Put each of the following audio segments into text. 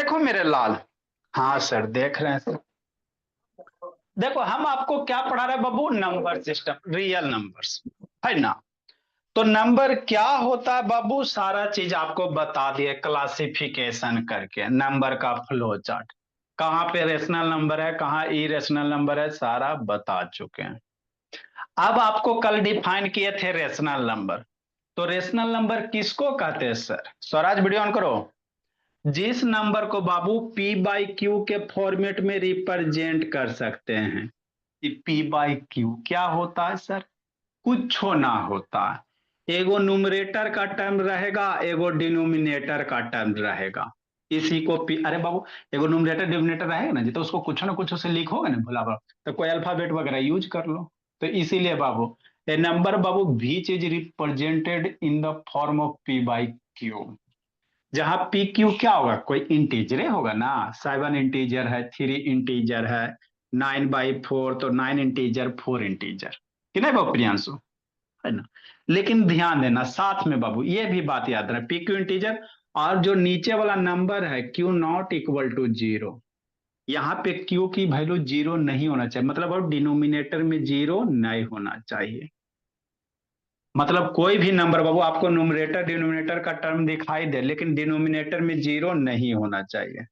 देखो मेरे लाल। हाँ सर, देख रहे हैं सर। देखो, हम आपको क्या पढ़ा रहे हैं बाबू? नंबर सिस्टम, रियल नंबर्स, है ना। तो नंबर क्या होता है बाबू, सारा चीज आपको बता दिए क्लासिफिकेशन करके। नंबर का फ्लो चार्ट, कहाँ पे रेशनल नंबर है, कहाँ इरेशनल नंबर है, सारा बता चुके हैं। अब आपको कल डिफाइन किए थे रेशनल नंबर। तो रेशनल नंबर किसको कहते हैं सर? स्वराज वीडियो ऑन करो। जिस नंबर को बाबू पी बाई क्यू के फॉर्मेट में रिप्रेजेंट कर सकते हैं। पी बाई क्यू क्या होता है सर? कुछ ना होता है। एगो न्यूमरेटर का टर्म रहेगा, एगो डिनोमिनेटर का टर्म रहेगा। इसी को पी, अरे बाबू, एगो न्यूमरेटर डिनोमिनेटर रहेगा ना जी, तो उसको कुछ ना कुछ उसे लिखोगे ना भुला बाबू, तो कोई अल्फाबेट वगैरह यूज कर लो। तो इसीलिए बाबू, ए नंबर बाबू which is represented in the form of p by q. जहां पी क्यू क्या होगा, कोई इंटीजर होगा ना। 7 इंटीजर है, 3 इंटीजर है, 9/4, तो 9 इंटीजर, 4 इंटीजर, कि नहीं बाबू प्रियांशु? है ना। लेकिन ध्यान देना साथ में बाबू, ये भी बात याद रहे, पी क्यू इंटीजर। और जो नीचे वाला नंबर है Q not equal to zero, यहाँ पे क्यू की वैल्यू जीरो नहीं होना चाहिए, मतलब अब डिनोमिनेटर में जीरो नहीं होना चाहिए। मतलब कोई भी नंबर बाबू आपको न्यूमरेटर डिनोमिनेटर का टर्म दिखाई दे, लेकिन डिनोमिनेटर में जीरो नहीं होना चाहिए।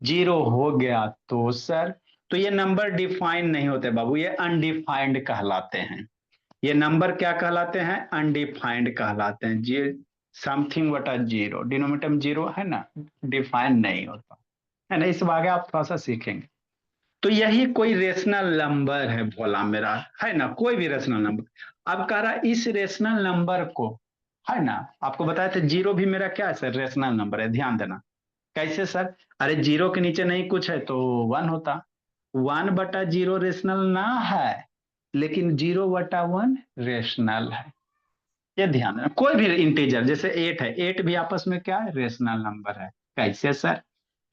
जीरो हो गया तो सर, तो ये नंबर डिफाइन नहीं होते बाबू, ये अनडिफाइंड कहलाते हैं। ये नंबर क्या कहलाते हैं? अनडिफाइंड कहलाते हैं जी। समथिंग बटा जीरो, डिनोमिनेटर में जीरो है ना, डिफाइंड नहीं होता है ना। इस आगे आप थोड़ा सा सीखेंगे। तो यही कोई रेशनल नंबर है भोला मेरा, है ना, कोई भी रेशनल नंबर। अब कह रहा इस रेशनल नंबर को, है ना, आपको बताया था जीरो भी मेरा क्या है सर, रेशनल नंबर है। ध्यान देना कैसे सर। अरे जीरो के नीचे नहीं कुछ है तो वन होता। 1/0 रेशनल ना है, लेकिन 0/1 रेशनल है। ये ध्यान देना। कोई भी इंटीजर जैसे 8 है, 8 भी आपस में क्या है, रेशनल नंबर है। कैसे सर?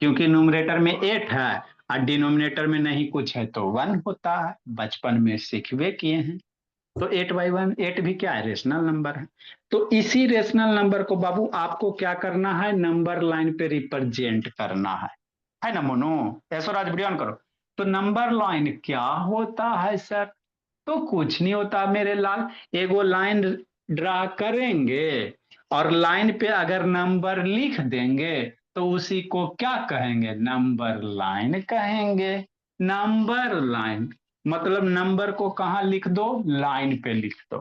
क्योंकि न्यूमरेटर में 8 है और डिनोमिनेटर में नहीं कुछ है तो 1 होता है, बचपन में सीखवे किए हैं। तो 8/1, 8 भी क्या है, रेशनल नंबर है। तो इसी रेशनल नंबर को बाबू आपको क्या करना है, नंबर लाइन पे रिप्रेजेंट करना है ना मोनो? ऐसो राज वीडियो ऑन करो। तो नंबर लाइन क्या होता है सर? तो कुछ नहीं होता मेरे लाल। एगो लाइन ड्रा करेंगे और लाइन पे अगर नंबर लिख देंगे तो उसी को क्या कहेंगे, नंबर लाइन कहेंगे। नंबर लाइन मतलब नंबर को कहाँ लिख दो, लाइन पे लिख दो।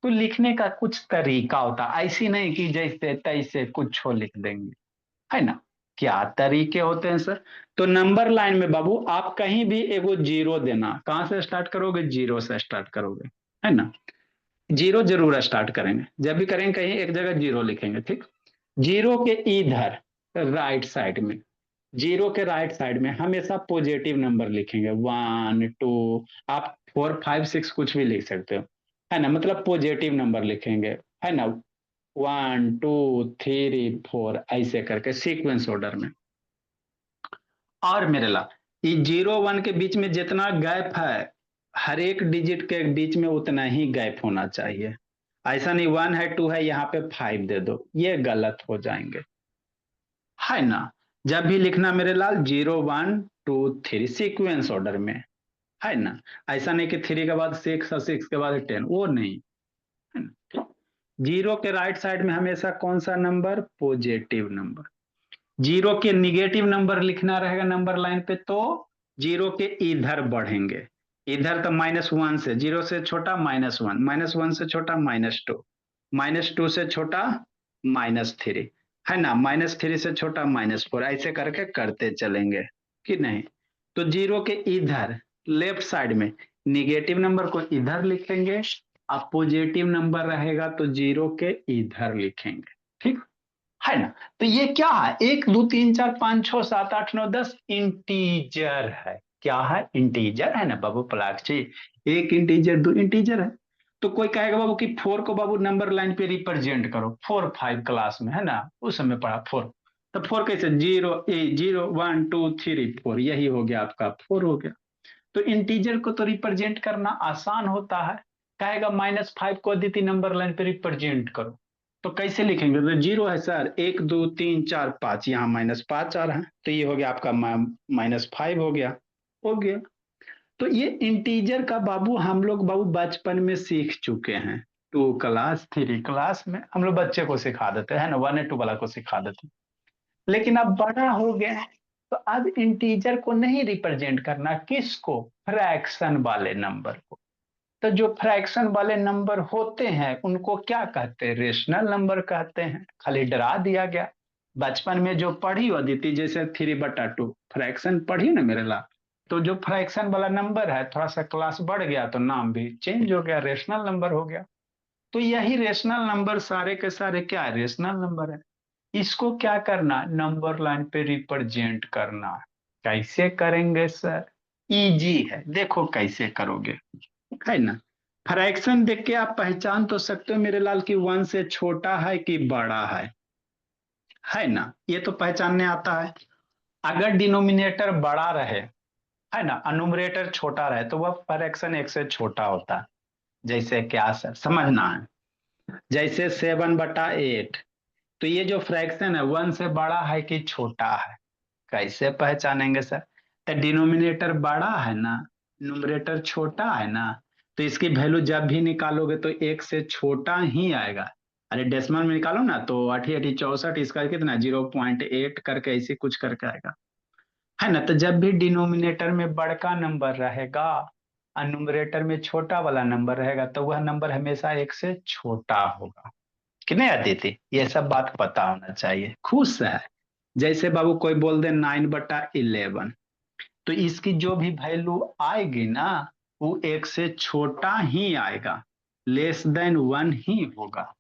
तो लिखने का कुछ तरीका होता, ऐसी नहीं कि जैसे तैसे कुछ हो लिख देंगे, है ना। क्या तरीके होते हैं सर? तो नंबर लाइन में बाबू आप कहीं भी एगो जीरो देना, कहां से स्टार्ट करोगे, जीरो से स्टार्ट करोगे, है ना। जीरो जरूर स्टार्ट करेंगे, जब भी करेंगे कहीं एक जगह जीरो लिखेंगे, ठीक। जीरो के इधर राइट साइड में, जीरो के राइट साइड में हमेशा पॉजिटिव नंबर लिखेंगे, 1 2। आप 4 5 6 कुछ भी लिख सकते हो, है ना, मतलब पॉजिटिव नंबर लिखेंगे, है ना। 1 2 3 4 ऐसे करके सीक्वेंस ऑर्डर में। और मेरे ला, ये 0 1 के बीच में जितना गैप है, हर एक डिजिट के बीच में उतना ही गैप होना चाहिए। ऐसा नहीं 1 है 2 है यहाँ पे 5 दे दो, ये गलत हो जाएंगे, है ना। जब भी लिखना मेरे लाल, 0 1 2 3 सीक्वेंस ऑर्डर में, है ना। ऐसा नहीं कि 3 के बाद 6 और 6 के बाद 10, वो नहीं, है ना। जीरो के राइट साइड में हमेशा कौन सा नंबर, पॉजिटिव नंबर। जीरो के निगेटिव नंबर लिखना रहेगा नंबर लाइन पे, तो जीरो के इधर बढ़ेंगे। इधर तो -1 से, जीरो से छोटा -1, -1 से छोटा -2, -2 से छोटा -3, है ना, -3 से छोटा -4, ऐसे करके करते चलेंगे, कि नहीं। तो जीरो के इधर लेफ्ट साइड में निगेटिव नंबर को इधर लिखेंगे, और पॉजिटिव नंबर रहेगा तो जीरो के इधर लिखेंगे, ठीक, है ना। तो ये क्या है, 1 2 3 4 5 6 7 8 9 10 इंटीजर है। क्या है, इंटीजर है ना बाबू पलाक्षी। एक इंटीजर, दो इंटीजर है। तो कोई कहेगा बाबू कि 4 को बाबू नंबर लाइन पे रिप्रेजेंट करो, 4 5 क्लास में, है ना, उस समय पढ़ा 4। तो 4 कैसे, 0 1 2 3 4, यही हो गया आपका 4 हो गया। तो इंटीजर को तो रिप्रेजेंट करना आसान होता है। कहेगा -5 को अदिति नंबर लाइन पे रिप्रेजेंट करो, तो कैसे लिखेंगे? तो जीरो है सर, 1 2 3 4 5, यहाँ -5 आ रहा है, तो ये हो गया आपका -5 हो गया। तो ये इंटीजर का बाबू हम लोग बाबू बचपन में सीख चुके हैं, 2 क्लास 3 क्लास में हम लोग बच्चे को सिखा देते हैं ना, 1 और 2 वाला को सिखा देते हैं। लेकिन अब बड़ा हो गया है, तो अब इंटीजर को नहीं रिप्रेजेंट करना, किसको? फ्रैक्शन वाले नंबर को। तो जो फ्रैक्शन वाले नंबर होते हैं उनको क्या कहते हैं? रेशनल नंबर कहते हैं। खाली डरा दिया गया। बचपन में जो पढ़ी हो अदिति, जैसे 3/2 फ्रैक्शन पढ़ी ना मेरे ला, तो जो फ्रैक्शन वाला नंबर है थोड़ा सा क्लास बढ़ गया तो नाम भी चेंज हो गया, रेशनल नंबर हो गया। तो यही रेशनल नंबर सारे के सारे क्या है? रेशनल नंबर है। इसको क्या करना? नंबर लाइन पे रिप्रेजेंट करना। कैसे करेंगे सर? इजी है, देखो कैसे करोगे, है ना। फ्रैक्शन देख के आप पहचान तो सकते हो मेरे लाल कि 1 से छोटा है कि बड़ा है ना, ये तो पहचानने आता है। अगर डिनोमिनेटर बड़ा रहे, है ना, न्यूमरेटर छोटा रहे, तो वह फ्रैक्शन 1 से छोटा होता है। जैसे क्या सर, समझना है। जैसे 7/8, तो ये जो फ्रैक्शन है 1 से बड़ा है कि छोटा है? कैसे पहचानेंगे सर? तो डिनोमिनेटर बड़ा है ना, न्यूमरेटर छोटा है ना, तो इसकी वैल्यू जब भी निकालोगे तो 1 से छोटा ही आएगा। अरे डेसिमल में निकालो ना, तो 8 8 64, इसका कितना 0.8 करके ऐसे कुछ करके आएगा, है ना। तो जब भी डिनोमिनेटर में बड़का नंबर रहेगा और न्यूमरेटर में छोटा वाला नंबर रहेगा, तो वह नंबर हमेशा 1 से छोटा होगा। कि नहीं अदिति? ये सब बात पता होना चाहिए। खुश है? जैसे बाबू कोई बोल दे 9/11, तो इसकी जो भी वैल्यू आएगी ना, वो 1 से छोटा ही आएगा, <<1 ही होगा,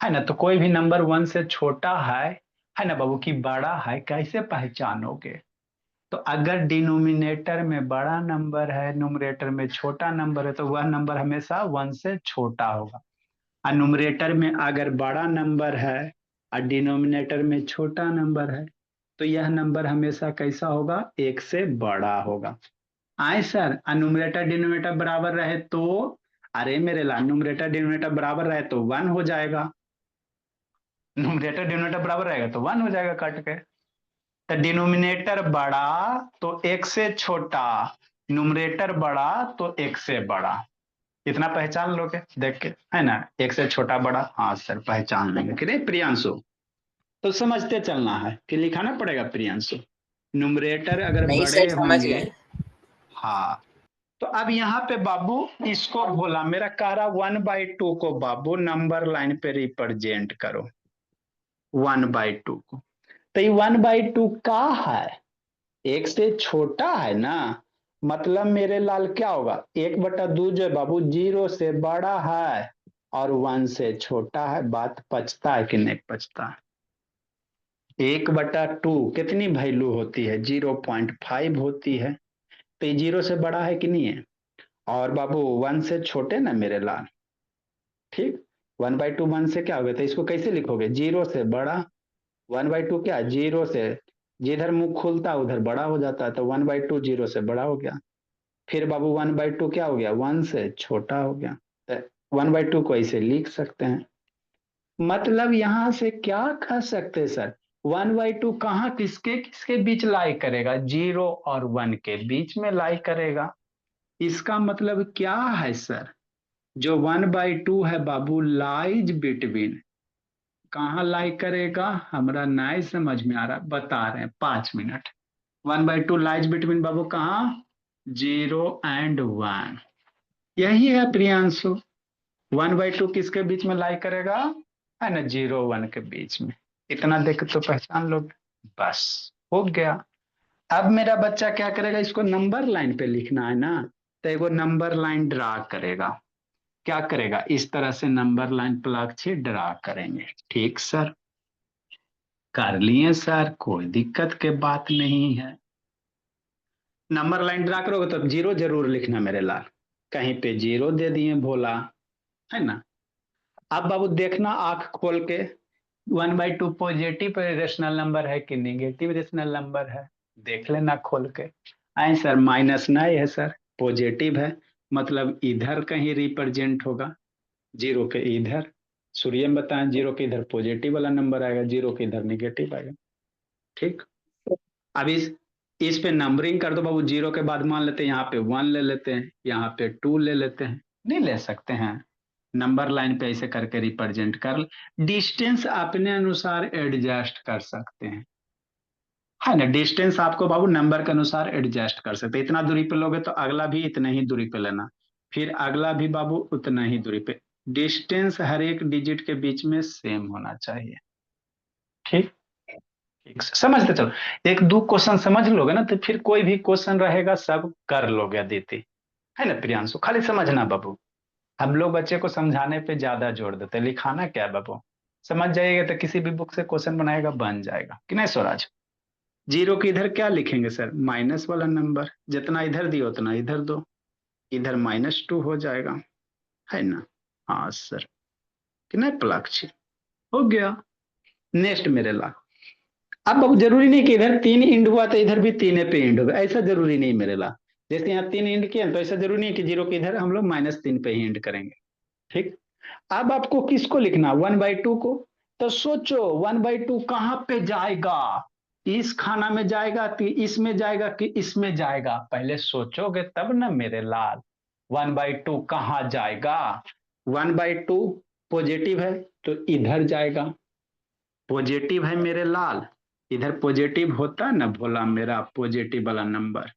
है ना। तो कोई भी नंबर 1 से छोटा है ना बाबू, की बड़ा है, कैसे पहचानोगे? तो अगर डिनोमिनेटर में बड़ा नंबर है, न्यूमरेटर में छोटा नंबर है, तो वह नंबर हमेशा 1 से छोटा होगा। और न्यूमरेटर में अगर बड़ा नंबर है और डिनोमिनेटर में छोटा नंबर है, तो यह नंबर हमेशा कैसा होगा? 1 से बड़ा होगा। आए सर, न्यूमरेटर डिनोमिनेटर बराबर रहे तो, अरे मेरे ला, न्यूमरेटर डिनोमिनेटर बराबर रहे तो 1 हो जाएगा। न्यूमरेटर डिनोमिनेटर बराबर रहेगा तो 1 हो जाएगा कट के। तो डिनोमिनेटर बड़ा तो 1 से छोटा, न्यूमरेटर बड़ा तो 1 से बड़ा। इतना पहचान लोगे देख के, है ना, 1 से छोटा बड़ा, हाँ सर पहचान लेंगे कि नहीं प्रियांशु? तो समझते चलना है कि लिखाना पड़ेगा प्रियांशु, न्यूमरेटर अगर नहीं सर, बड़े समझ होंगे। गए। हाँ, तो अब यहाँ पे बाबू इसको बोला, मेरा कह रहा 1/2 को बाबू नंबर लाइन पे रिप्रेजेंट करो, 1/2 को। तो ये 1/2 का है, 1 से छोटा है ना, मतलब मेरे लाल क्या होगा? 1/2 जो है बाबू 0 से बड़ा है और 1 से छोटा है। बात पचता है कि नहीं पचता? 1/2 कितनी वैल्यू होती है? 0.5 होती है। तो ये 0 से बड़ा है कि नहीं है? और बाबू 1 से छोटे ना मेरे लाल, ठीक। 1/2 1 से क्या होगा? तो इसको कैसे लिखोगे? 0 से बड़ा। 1/2 क्या? 0 से, जिधर मुंह खुलता उधर बड़ा हो जाता है, तो 1/2 0 से बड़ा हो गया। फिर बाबू 1/2 क्या हो गया? 1 से छोटा हो गया। तो 1/2 को ऐसे लिख सकते हैं। मतलब यहां से क्या कह सकते हैं सर? 1/2 कहाँ किसके किसके बीच लाई करेगा? 0 और 1 के बीच में लाई करेगा। इसका मतलब क्या है सर? जो 1/2 है बाबू लाइज बिटवीन, कहाँ लाई करेगा? हमारा नहीं समझ में आ रहा, बता रहे हैं 5 मिनट। 1/2 लाइज बिटवीन बाबू कहाँ? 0 और 1। यही है प्रियांशु, 1/2 किसके बीच में लाई करेगा? है ना, 0 1 के बीच में। इतना देख तो पहचान लो, बस हो गया। अब मेरा बच्चा क्या करेगा? इसको नंबर लाइन पे लिखना है ना, तो एगो नंबर लाइन ड्रा करेगा। क्या करेगा? इस तरह से नंबर लाइन प्लग ड्रा करेंगे। ठीक सर, कर लिए सर, कोई दिक्कत के बात नहीं है। नंबर लाइन ड्रा करोगे तो 0 जरूर लिखना मेरे लाल, कहीं पे 0 दे दिए भोला, है ना। अब बाबू देखना आंख खोल के, 1/2 पॉजिटिव रेशनल नंबर है कि निगेटिव रेशनल नंबर है? देख लेना खोल के। आए सर, माइनस नहीं है सर, पॉजिटिव है, मतलब इधर कहीं रिप्रेजेंट होगा, 0 के इधर। सूर्य में बताएं, 0 के इधर पॉजिटिव वाला नंबर आएगा, 0 के इधर निगेटिव आएगा। ठीक, अब इस पे नंबरिंग कर दो बाबू। 0 के बाद मान लेते हैं यहाँ पे 1 ले लेते हैं, यहाँ पे 2 ले लेते हैं, नहीं ले सकते हैं, नंबर लाइन पे ऐसे करके रिप्रेजेंट कर। डिस्टेंस अपने अनुसार एडजस्ट कर सकते हैं, है ना। डिस्टेंस आपको बाबू नंबर के अनुसार एडजस्ट कर सकते हैं। इतना दूरी पे लोगे तो अगला भी इतने ही दूरी पे लेना, फिर अगला भी बाबू उतना ही दूरी पे। डिस्टेंस हर एक डिजिट के बीच में सेम होना चाहिए। ठीक, ठीक से समझते चलो। एक दो क्वेश्चन समझ लोगे ना तो फिर कोई भी क्वेश्चन रहेगा सब कर लोगे अदिति, है ना प्रियांशु। खाली समझना बाबू, हम लोग बच्चे को समझाने पे ज्यादा जोर देते हैं, लिखाना क्या है बाबू। समझ जाइएगा तो किसी भी बुक से क्वेश्चन बनाएगा बन जाएगा कि नहीं स्वराज। 0 के इधर क्या लिखेंगे सर, माइनस वाला नंबर, जितना इधर दियो उतना इधर दो, इधर -2 हो जाएगा, है ना। हाँ सर, कि नहीं पलाक्षी, हो गया। नेक्स्ट मेरे ला। अब जरूरी नहीं कि इधर 3 इंड हुआ तो इधर भी 3 पे इंड होगा, ऐसा जरूरी नहीं मेरे ला। जैसे यहाँ 3 इंड किया तो ऐसा जरूरी नहीं कि 0 के इधर हम लोग -3 पे ही इंड करेंगे। ठीक, अब आपको किसको लिखना, 1/2 को। तो सोचो 1/2 कहाँ पे जाएगा, इस खाना में जाएगा कि इसमें जाएगा कि इसमें जाएगा, पहले सोचोगे तब ना मेरे लाल। 1/2 कहाँ जाएगा, 1/2 पॉजिटिव है तो इधर जाएगा, पॉजिटिव है मेरे लाल, इधर पॉजिटिव होता ना भोला मेरा पॉजिटिव वाला नंबर,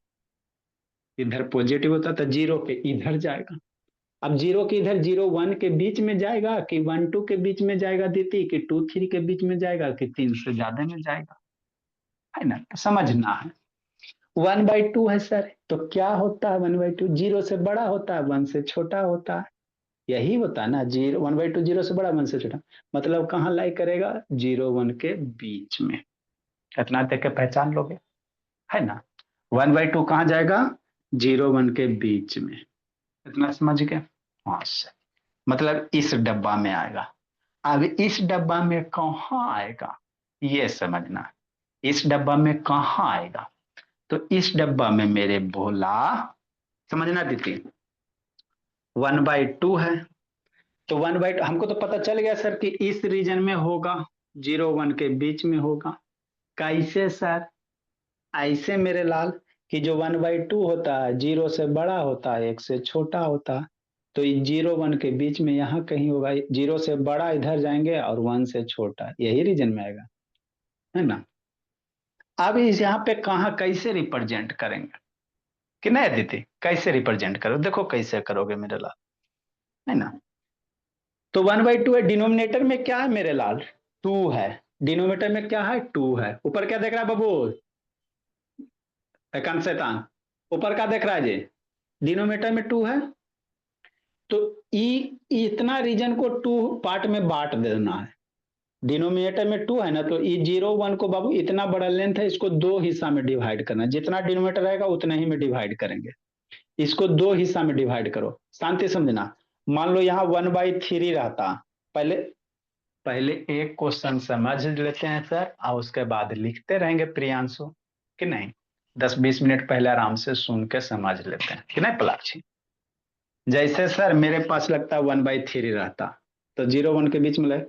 इधर पॉजिटिव होता तो 0 के इधर जाएगा। अब 0 के इधर 0 1 के बीच में जाएगा कि 1 2 के बीच में जाएगा दीदी, कि 2 3 के बीच में जाएगा कि 3 से ज्यादा में जाएगा, है ना। तो समझना है 1/2 है सर, तो क्या होता है 1/2, 0 से बड़ा होता है 1 से छोटा होता है, यही होता है ना। 1/2 0 से बड़ा 1 से छोटा, मतलब कहाँ लाई करेगा, 0 1 के बीच में। इतना तक के पहचान लोगे, है ना। 1/2 कहाँ जाएगा, 0 1 के बीच में, इतना समझ गए। हाँ सर, मतलब इस डब्बा में आएगा। अब इस डब्बा में कहाँ आएगा ये समझना, इस डब्बा में कहाँ आएगा। तो इस डब्बा में मेरे भोला, समझना दीदी, 1/2 है, तो 1/2 हमको तो पता चल गया सर कि इस रीजन में होगा, 0 1 के बीच में होगा। कैसे सर, ऐसे मेरे लाल, कि जो 1/2 होता है 0 से बड़ा होता है 1 से छोटा होता है, तो 0 1 के बीच में यहाँ कहीं होगा, 0 से बड़ा इधर जाएंगे और 1 से छोटा यही रीजन में आएगा, है ना। अब इस यहाँ पे कहाँ कैसे रिप्रेजेंट करेंगे, कि नहीं दीदी, कैसे रिप्रेजेंट करो, देखो कैसे करोगे मेरे लाल, है ना। तो 1/2 है, डिनोमिनेटर में क्या है मेरे लाल, 2 है, डिनोमिनेटर में क्या है 2 है, ऊपर क्या देख रहा है बाबू, एकांत शैतान, ऊपर क्या देख रहा है जी, डिनोमिनेटर में 2 है, तो इतना रीजन को 2 पार्ट में बांट देना है। डिनोमिनेटर में 2 है ना, तो 0 1 को बाबू इतना बड़ा लेंथ है, इसको 2 हिस्सा में डिवाइड करना, जितना डिनोमिनेटर रहेगा उतना ही में डिवाइड करेंगे, इसको 2 हिस्सा में डिवाइड करो, शांति समझना। मान लो यहाँ 1/3 रहता, पहले पहले एक क्वेश्चन समझ लेते हैं सर, और उसके बाद लिखते रहेंगे प्रियांशु, कि नहीं। 10 20 मिनट पहले आराम से सुन के समझ लेते हैं, कि नहीं पलाक्षी। जैसे सर मेरे पास लगता है 1/3 रहता, तो 0 1 के बीच में लगे,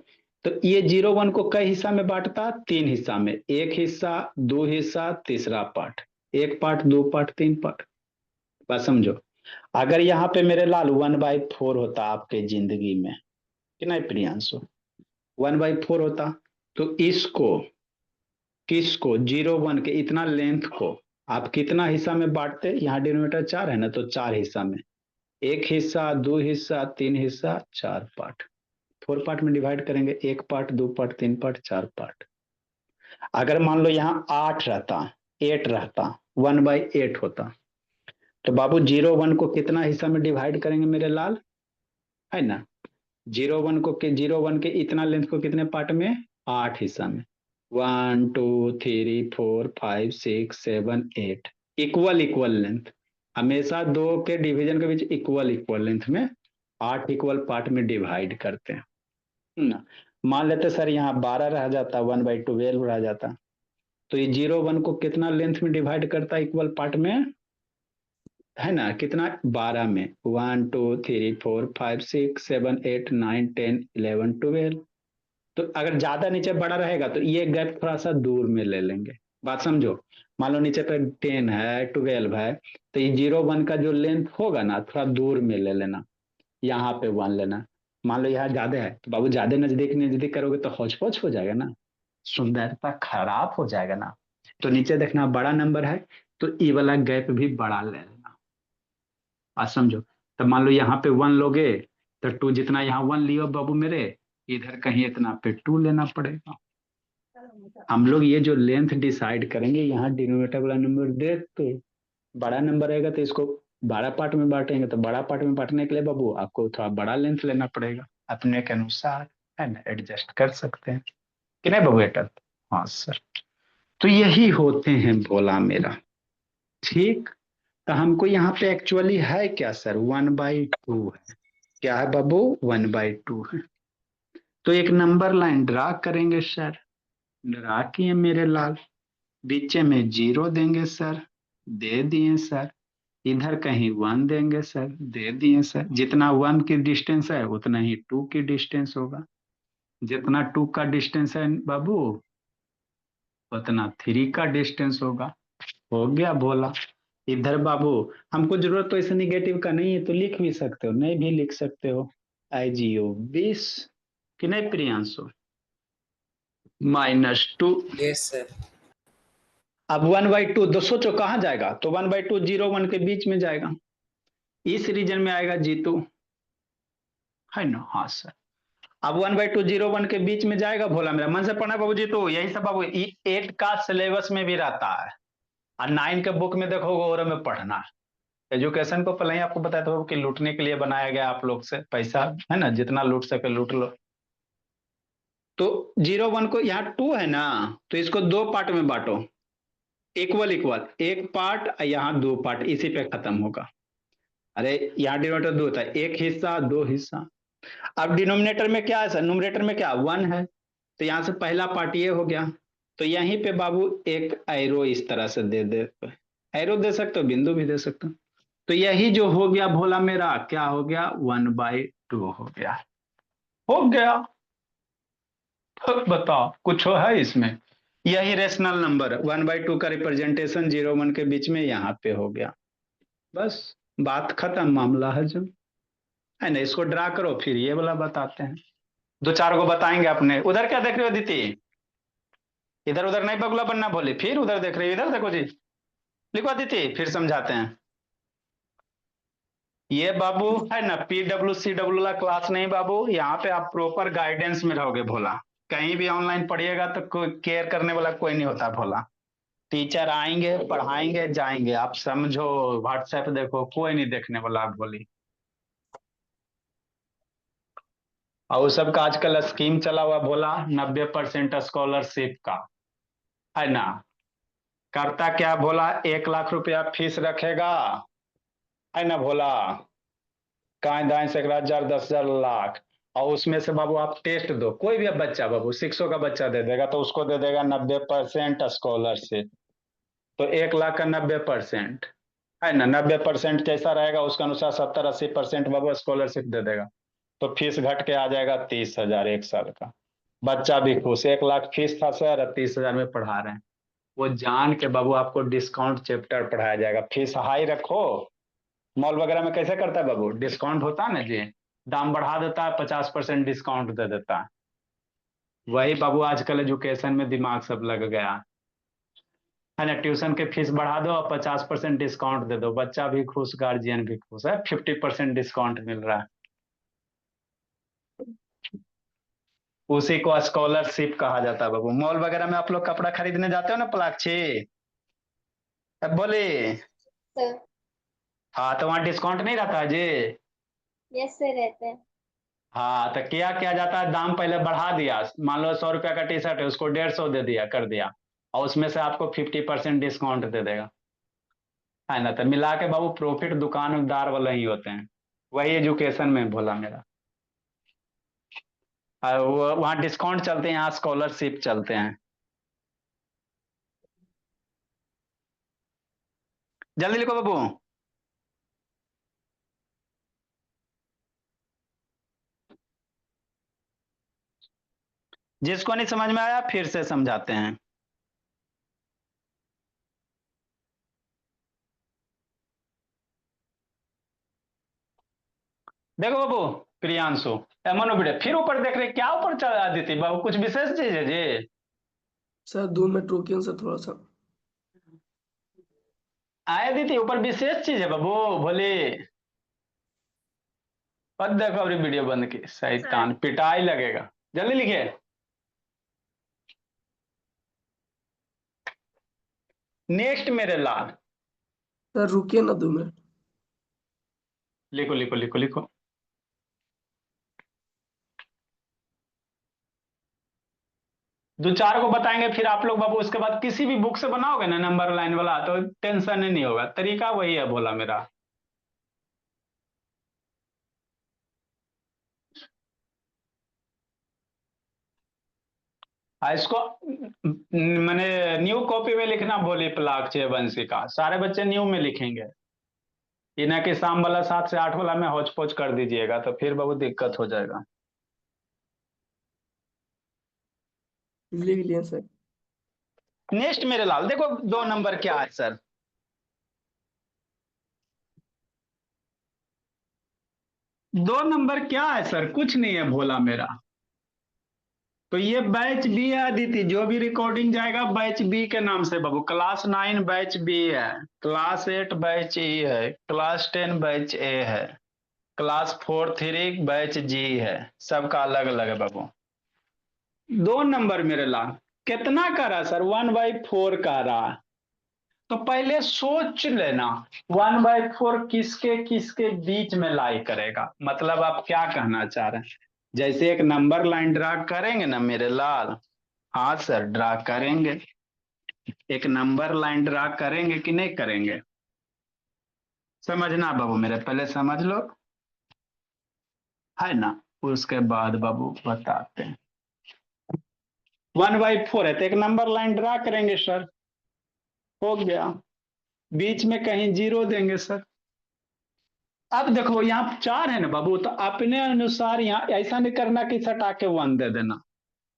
तो ये 0 1 को कई हिस्सा में बांटता, 3 हिस्सा में, एक हिस्सा, 2 हिस्सा, तीसरा पार्ट, एक पार्ट, 2 पार्ट, 3 पार्ट। बस समझो, अगर यहाँ पे मेरे लाल 1/4 होता आपके जिंदगी में, कि नहीं प्रियांशु, 1/4 होता, तो इसको किसको 0 1 के इतना लेंथ को आप कितना हिस्सा में बांटते, यहाँ डिनोमिनेटर 4 है ना, तो 4 हिस्सा में, एक हिस्सा, 2 हिस्सा, 3 हिस्सा, 4 पार्ट, 4 पार्ट में डिवाइड करेंगे, एक पार्ट, 2 पार्ट, 3 पार्ट, 4 पार्ट। अगर मान लो यहाँ 8 रहता, 8 रहता, 1/8 होता, तो बाबू 0 1 को कितना हिस्सा में डिवाइड करेंगे मेरे लाल, है ना। 0 1 के इतना लेंथ को कितने पार्ट में, 8 हिस्सा में, 1 2 3 4 5 6 7 8, इक्वल इक्वल लेंथ, हमेशा दो के डिवीजन के बीच इक्वल इक्वल लेंथ में 8 इक्वल पार्ट में डिवाइड करते हैं ना। मान लेते सर यहाँ 12 रह जाता, 1/12 रह जाता, तो ये 0 1 को कितना लेंथ में डिवाइड करता है इक्वल पार्ट में, है ना, कितना 12 में 1 2 3 4 5 6 7 8 9 10 11 12। तो अगर ज्यादा नीचे बड़ा रहेगा तो ये गैप थोड़ा सा दूर में ले लेंगे। बात समझो, मान लो नीचे पे 10 है 12 है, तो ये 0 1 का जो लेंथ होगा ना थोड़ा दूर में ले लेना, यहाँ पे 1 लेना। मान लो यहाँ ज्यादा है तो बाबू ज्यादा नजदीक नजदीक करोगे तो हौच पौच हो जाएगा ना, सुंदरता खराब हो जाएगा ना। तो नीचे देखना बड़ा नंबर है तो ई वाला गैप भी बड़ा ले लेना। आज समझो, तो मान लो यहाँ पे 1 लोगे तो 2, जितना यहाँ 1 लियो बाबू मेरे, इधर कहीं इतना पे 2 लेना पड़ेगा। हम लोग ये जो लेंथ डिसाइड करेंगे यहाँ डिनोमिनेटर वाला नंबर देख के, बड़ा नंबर रहेगा तो इसको 12 पार्ट में बांटेंगे, तो बड़ा पार्ट में बांटने के लिए बाबू आपको थोड़ा बड़ा लेंथ लेना पड़ेगा, अपने के अनुसार, है ना, एडजस्ट कर सकते हैं कि नहीं बाबू एटल। हाँ सर, तो यही होते हैं भोला मेरा। ठीक, तो हमको यहाँ पे एक्चुअली है क्या सर, 1/2 है। क्या है बाबू, 1/2 है। तो एक नंबर लाइन ड्रा करेंगे सर, ड्रा किए मेरे लाल, बीच में 0 देंगे सर, दे दिए सर, इधर कहीं 1 देंगे सर, दे दिए सर। जितना 1 की डिस्टेंस है उतना ही 2 की डिस्टेंस होगा, जितना 2 का डिस्टेंस है बाबू उतना 3 का डिस्टेंस होगा। हो गया बोला। इधर बाबू हमको जरूरत तो इसे निगेटिव का नहीं है तो लिख भी सकते हो, नहीं भी लिख सकते हो, IGO 20 कि नहीं प्रियांशु, -2। Yes sir. अब 1/2 दो सोचो कहाँ जाएगा, तो 1/2 0 1 के बीच में जाएगा, इस रीजन में आएगा जीतू, है ना। हाँ सर, अब 1/2 0 1 के बीच में जाएगा भोला मेरा, मन से पढ़ना बाबू जी, तो यही सब बाबू 8 का सिलेबस में भी रहता है, और 9 के बुक में देखोगे और में पढ़ना है। एजुकेशन को पहले ही आपको बताया था कि लूटने के लिए बनाया गया, आप लोग से पैसा, है ना, जितना लूट सके लूट लो। तो 0 1 को यहाँ 2 है ना, तो इसको 2 पार्ट में बांटो, इक्वल इक्वल, एक पार्ट यहाँ 2 पार्ट, इसी पे खत्म होगा। अरे यहाँ डिनोमिनेटर 2 होता है, एक हिस्सा 2 हिस्सा। अब डिनोमिनेटर में क्या है सर, न्यूमरेटर में क्या 1 है, तो यहाँ से पहला पार्ट ये हो गया, तो यहीं पे बाबू एक एरो इस तरह से दे दे, एरो दे सकते हो, बिंदु भी दे सकते हो। तो यही जो हो गया भोला मेरा, क्या हो गया, 1/2 हो गया, हो गया। बताओ कुछ हो है इसमें, यही रेशनल नंबर 1/2 का रिप्रेजेंटेशन 0 1 के बीच में यहाँ पे हो गया, बस बात खत्म, मामला है जो, है ना। इसको ड्रा करो फिर ये वाला बताते हैं, दो चार को बताएंगे अपने। उधर क्या देख रहे हो दीदी, इधर उधर नहीं बगुला बनना बोले, फिर उधर देख रहे हो, इधर देखो जी, लिखवा दीदी फिर समझाते हैं। ये बाबू है ना PWCW वाला क्लास नहीं बाबू, यहाँ पे आप प्रॉपर गाइडेंस में रहोगे भोला। कहीं भी ऑनलाइन पढ़िएगा तो कोई केयर करने वाला कोई नहीं होता भोला, टीचर आएंगे पढ़ाएंगे जाएंगे, आप समझो। व्हाट्सएप देखो कोई नहीं देखने वाला, आप बोली। और उस सब का आजकल स्कीम चला हुआ भोला, 90% स्कॉलरशिप का, है ना। करता क्या भोला, 1 लाख रुपया फीस रखेगा, है ना भोला, काएं दाएं से 1,000 10,000 लाख। और उसमें से बाबू आप टेस्ट दो, कोई भी बच्चा बाबू 600 का बच्चा दे देगा तो उसको दे देगा 90% स्कॉलरशिप। तो 1 लाख का 90%, है ना, 90% जैसा रहेगा उसका अनुसार 70 80% बाबू स्कॉलरशिप दे देगा। तो फीस घट के आ जाएगा 30,000 1 साल का। बच्चा भी खुश, 1 लाख फीस था सर, 30,000 में पढ़ा रहे हैं। वो जान के बाबू आपको डिस्काउंट चैप्टर पढ़ाया जाएगा, फीस हाई रखो। मॉल वगैरह में कैसे करता है बाबू, डिस्काउंट होता है ना जी, दाम बढ़ा देता है, 50% डिस्काउंट दे देता है। वही बाबू आजकल एजुकेशन में दिमाग सब लग गया, है ना। ट्यूशन के फीस बढ़ा दो और 50% डिस्काउंट दे दो, बच्चा भी खुश गार्जियन भी खुश है, 50% डिस्काउंट मिल रहा है। उसी को स्कॉलरशिप कहा जाता है बाबू। मॉल वगैरह में आप लोग कपड़ा खरीदने जाते हो ना पलाक्षी, अब बोले, सर। हाँ तो वहाँ डिस्काउंट नहीं रहता है जी। यस सर, रहते हैं। हाँ तो क्या किया जाता है, दाम पहले बढ़ा दिया, मान लो 100 रुपया का टी शर्ट है उसको 150 दे दिया कर दिया, और उसमें से आपको 50% डिस्काउंट दे देगा, है ना। तो मिला के बाबू प्रॉफिट दुकानदार वाले ही होते हैं। वही एजुकेशन में भोला मेरा, और वो वहाँ डिस्काउंट चलते हैं, यहाँ स्कॉलरशिप चलते हैं। जल्दी लिखो बाबू, जिसको नहीं समझ में आया फिर से समझाते हैं। देखो बाबू, प्रियांशु, मनो बेटे फिर ऊपर देख रहे क्या ऊपर चढ़ा दी थी बाबू, कुछ विशेष चीज है जी? सर 2 मिनट रुकिए सर थोड़ा सा। आए दी थी ऊपर विशेष चीज है बाबू, बोले। और देखो अभी वीडियो बंद की, शैतान पिटाई लगेगा। जल्दी लिखिए। नेक्स्ट मेरे लाल, सर रुकिए ना 2 मिनट। लिखो लिखो लिखो लिखो। दो चार को बताएंगे फिर आप लोग बाबू, उसके बाद किसी भी बुक से बनाओगे ना नंबर लाइन वाला तो टेंशन ही नहीं होगा, तरीका वही है बोला मेरा। इसको मैंने न्यू कॉपी में लिखना बोली पलाक्चे वंशी का, सारे बच्चे न्यू में लिखेंगे। ये ना कि शाम वाला 7 से 8 वाला में हौच पौच कर दीजिएगा तो फिर बहुत दिक्कत हो जाएगा। लिख लिए सर। नेक्स्ट मेरे लाल, देखो 2 नंबर क्या है सर? 2 नंबर क्या है सर? कुछ नहीं है भोला मेरा। तो ये बैच बी है अदिति, जो भी रिकॉर्डिंग जाएगा बैच बी के नाम से बाबू। क्लास 9 बैच बी है, क्लास 8 बैच ई है, क्लास 10 बैच ए है, क्लास 4 3 बैच जी है, सबका अलग अलग है बाबू। 2 नंबर मेरे लाल कितना का रहा सर? 1/4 का रहा। तो पहले सोच लेना 1/4 किसके किसके बीच में लाई करेगा, मतलब आप क्या कहना चाह रहे हैं? जैसे एक नंबर लाइन ड्रा करेंगे ना मेरे लाल, हाँ सर ड्रा करेंगे। एक नंबर लाइन ड्रा करेंगे कि नहीं करेंगे? समझना बाबू मेरे, पहले समझ लो, है ना? उसके बाद बाबू बताते हैं। 1/4 है तो एक नंबर लाइन ड्रा करेंगे सर, हो गया। बीच में कहीं जीरो देंगे सर। अब देखो यहाँ 4 है ना बाबू, तो अपने अनुसार यहाँ ऐसा नहीं करना कि सटा के 1 दे देना।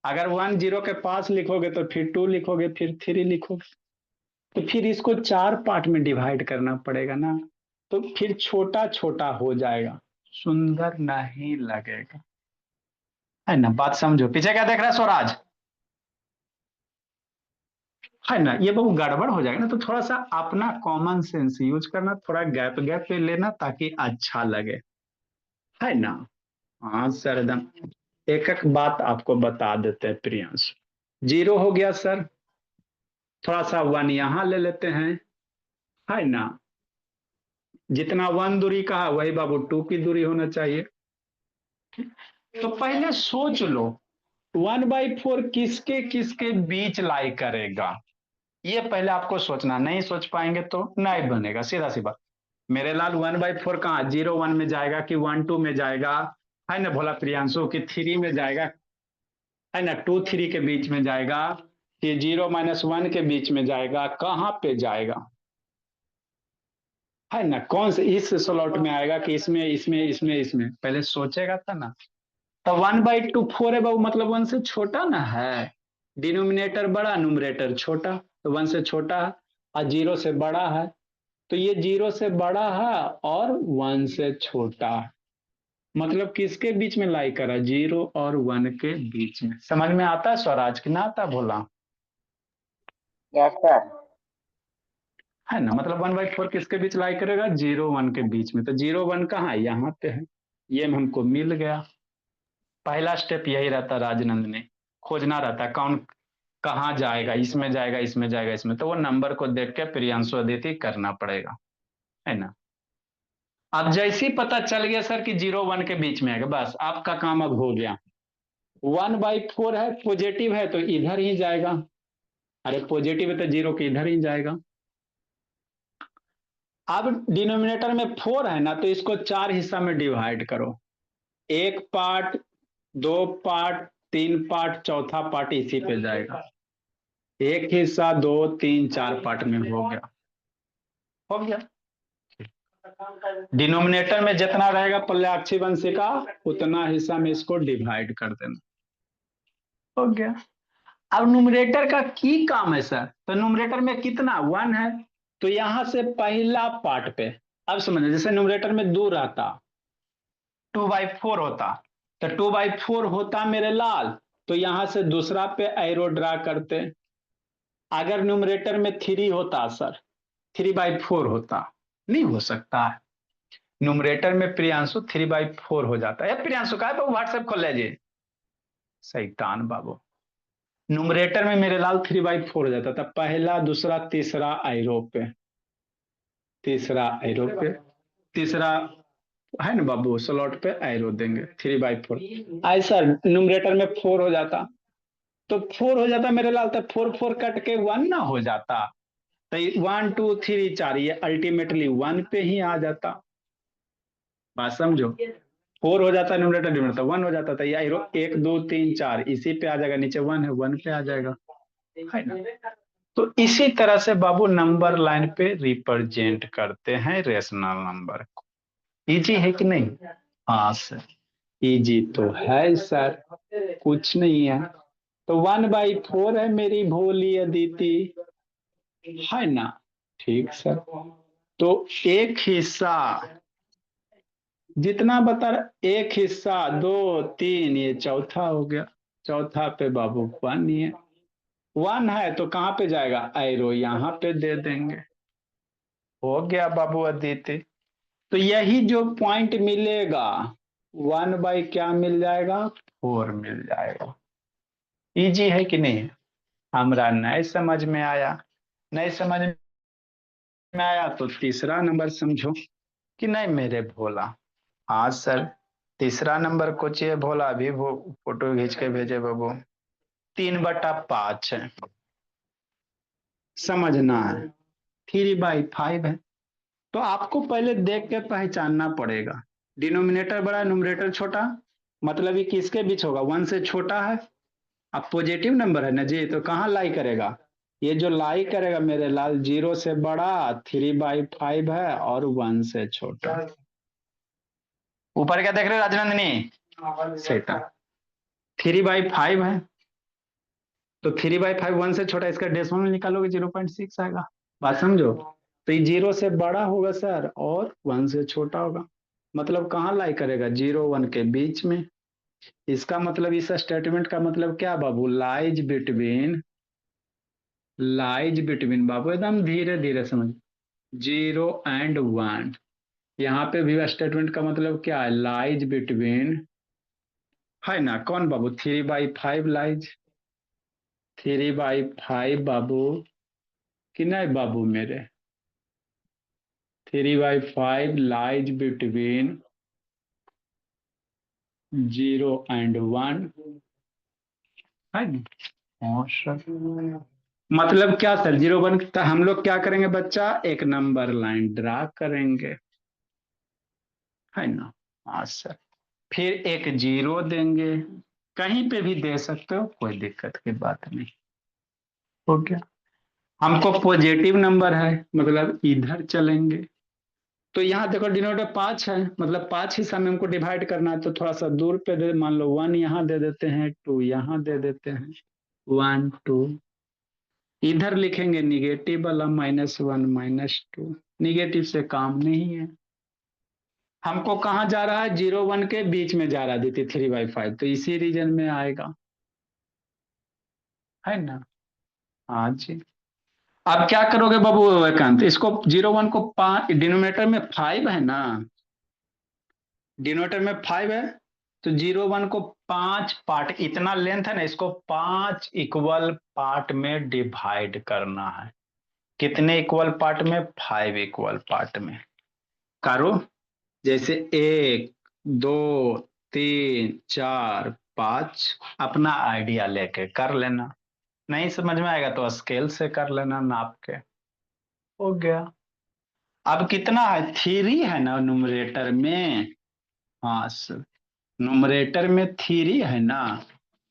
अगर 1 0 के पास लिखोगे तो फिर 2 लिखोगे, फिर 3 लिखोगे, तो फिर इसको 4 पार्ट में डिवाइड करना पड़ेगा ना, तो फिर छोटा छोटा हो जाएगा, सुंदर नहीं लगेगा, है ना? बात समझो। पीछे क्या देख रहा है स्वराज? है ना? ये बहुत गड़बड़ हो जाएगा ना, तो थोड़ा सा अपना कॉमन सेंस यूज करना, थोड़ा गैप गैप पे लेना ताकि अच्छा लगे, है ना? हाँ सर एकदम। एक एक बात आपको बता देते हैं प्रियांश। 0 हो गया सर, थोड़ा सा 1 यहां ले लेते हैं, है ना? जितना 1 दूरी का है वही बाबू 2 की दूरी होना चाहिए। तो पहले सोच लो 1/4 किसके किसके बीच लाई करेगा, ये पहले आपको सोचना। नहीं सोच पाएंगे तो नहीं बनेगा, सीधा सी बात। मेरे लाल 1/4 कहाँ 0 1 में जाएगा कि 1 2 में जाएगा, है ना भोला प्रियांशु? कि 3 में जाएगा, है ना? 2 3 के बीच में जाएगा कि 0 -1 के बीच में जाएगा, कहाँ पे जाएगा, है ना? कौन से इस स्लॉट में आएगा कि इसमें इसमें इसमें इसमें, पहले सोचेगा था ना। तो 1/2 4 है बाबू, मतलब 1 से छोटा ना है। डिनोमिनेटर बड़ा, न्यूमरेटर छोटा, तो 1 से छोटा है और 0 से बड़ा है, तो ये 0 से बड़ा है और 1 से छोटा है। मतलब किसके बीच में लाई करा? 0 और 1 के बीच में। समझ में आता है स्वराज की ना आता भोला? Yes sir. है ना? मतलब 1/4 किसके बीच लाई करेगा? 0 1 के बीच में। तो 0 1 कहाँ है? यहाँ पे है। ये हमको मिल गया। पहला स्टेप यही रहता राजनंद ने, खोजना रहता कौन कहाँ जाएगा, इसमें जाएगा इसमें जाएगा इसमें, तो वो नंबर को देख के प्रियांशु अदिति करना पड़ेगा, है ना? अब जैसे ही पता चल गया सर कि 0 1 के बीच में आएगा, बस आपका काम अब हो गया। 1/4 है, पॉजिटिव है तो इधर ही जाएगा। अरे पॉजिटिव है तो 0 के इधर ही जाएगा। अब डिनोमिनेटर में 4 है ना, तो इसको 4 हिस्सा में डिवाइड करो। 1 पार्ट, 2 पार्ट, 3 पार्ट, चौथा पार्ट इसी पे जाएगा। एक हिस्सा 2 3 4 पार्ट में हो गया, हो गया। डिनोमिनेटर में जितना रहेगा पल्लाक्षी वंश का, उतना हिस्सा में इसको डिवाइड कर देना, हो गया। अब न्यूमरेटर का की काम है सर, तो न्यूमरेटर में कितना 1 है, तो यहां से पहला पार्ट पे, अब समझे, जैसे न्यूमरेटर में 2 रहता, 2/4 होता, तो 2/4 होता मेरे लाल, तो यहां से दूसरा पे एरो ड्रा करते। अगर न्यूमरेटर में 3 होता सर, 3/4 होता, नहीं हो सकता है। न्यूमरेटर में प्रियांशु 3/4 हो जाता है। प्रियांशु का है, व्हाट्सएप खोल लीजिए। शैतान बाबू, न्यूमरेटर में मेरे लाल 3/4 हो जाता था, पहला दूसरा तीसरा एरो पे, तीसरा एरो पे, तीसरा है ना बाबू, स्लॉट पे एरो देंगे 3/4। ऐसा न्यूमरेटर में 4 हो जाता, तो 4 हो जाता मेरे लाल, तो 4 4 कट के 1 ना हो जाता, तो 1 2 3 4 ये अल्टीमेटली 1 पे ही आ जाता। बात समझो, 4 हो जाता न्यूमरेटर, डिनोमिनेटर 1 हो जाता था, ये एरो 1 2 3 4 इसी पे आ जाएगा, नीचे 1 है 1 पे आ जाएगा, है ना। तो इसी तरह से बाबू नंबर लाइन पे रिप्रेजेंट करते हैं रेशनल नंबर को। इजी है कि नहीं? हाँ सर, इजी तो है सर, कुछ नहीं है। तो 1/4 है मेरी भोली अदिति, है ना। ठीक सर, तो एक हिस्सा जितना बता रहा, एक हिस्सा 2 3, ये चौथा हो गया, चौथा पे बाबू 1 ही है, 1 है तो कहाँ पे जाएगा, एरो यहाँ पे दे देंगे। हो गया बाबू अदिति। तो यही जो पॉइंट मिलेगा 1 बाई क्या मिल जाएगा, 4 मिल जाएगा। इजी है कि नहीं? हमरा नहीं समझ में आया, नहीं समझ में आया तो तीसरा नंबर समझो कि नहीं मेरे भोला। हाँ सर, तीसरा नंबर को चाहिए भोला, अभी वो फोटो खींच के भेजे बाबू। 3/5 है, समझना है। 3/5 है, तो आपको पहले देख के पहचानना पड़ेगा, डिनोमिनेटर बड़ा न्यूमरेटर छोटा, मतलब ये किसके बीच होगा, 1 से छोटा है। अब पॉजिटिव नंबर है ना जी, तो कहाँ लाई करेगा, ये जो लाई करेगा मेरे लाल 0 से बड़ा, 3/5 है, और 1 से छोटा। ऊपर क्या देख रहे हो राजनंदिनी, सेटा 3/5 है, तो 3/5 1 से छोटा, इसका डेसिमल में निकालोगे 0.6 आएगा। बात समझो, तो ये 0 से बड़ा होगा सर, और 1 से छोटा होगा, मतलब कहाँ लाई करेगा, 0 1 के बीच में। इसका मतलब, इस स्टेटमेंट का मतलब क्या बाबू, लाइज बिटवीन बाबू, एकदम धीरे धीरे समझ, 0 एंड 1। यहाँ पे भी स्टेटमेंट का मतलब क्या है, लाइज बिटवीन, है ना। कौन बाबू, 3/5 लाइज, 3/5 बाबू, कि नहीं बाबू मेरे, 3/5 लाइज बिटवीन 0 एंड 1, है ना। हाँ सर, मतलब क्या सर, 0 1, तो हम लोग क्या करेंगे बच्चा, एक नंबर लाइन ड्रा करेंगे, है ना। हाँ सर, फिर एक 0 देंगे, कहीं पे भी दे सकते हो, कोई दिक्कत की बात नहीं। हो गया, हमको पॉजिटिव नंबर है, मतलब इधर चलेंगे, तो यहाँ देखो डिनोमिनेटर 5 है, मतलब 5 हिस्सा में हमको डिवाइड करना है, तो थोड़ा सा दूर पे दे, मान लो 1 यहाँ दे देते हैं, 2 यहाँ दे देते हैं, 1 2, इधर लिखेंगे निगेटिव वाला, -1 -2, निगेटिव से काम नहीं है। हमको कहाँ जा रहा है, 0 1 के बीच में जा रहा है, देती 3/5, तो इसी रीजन में आएगा, है ना। हाँ जी, अब क्या करोगे बाबू विवेकांत, इसको 0 1 को 5, डिनोमिनेटर में 5 है ना, डिनोमिनेटर में 5 है, तो 0 1 को 5 पार्ट, इतना लेंथ है ना, इसको 5 इक्वल पार्ट में डिवाइड करना है। कितने इक्वल पार्ट में, 5 इक्वल पार्ट में करो। जैसे 1 2 3 4 5, अपना आइडिया लेके कर लेना, नहीं समझ में आएगा तो स्केल से कर लेना नाप के। हो गया। अब कितना है, 3 है ना न्यूमरेटर में, हाँ सर, न्यूमरेटर में 3 है ना,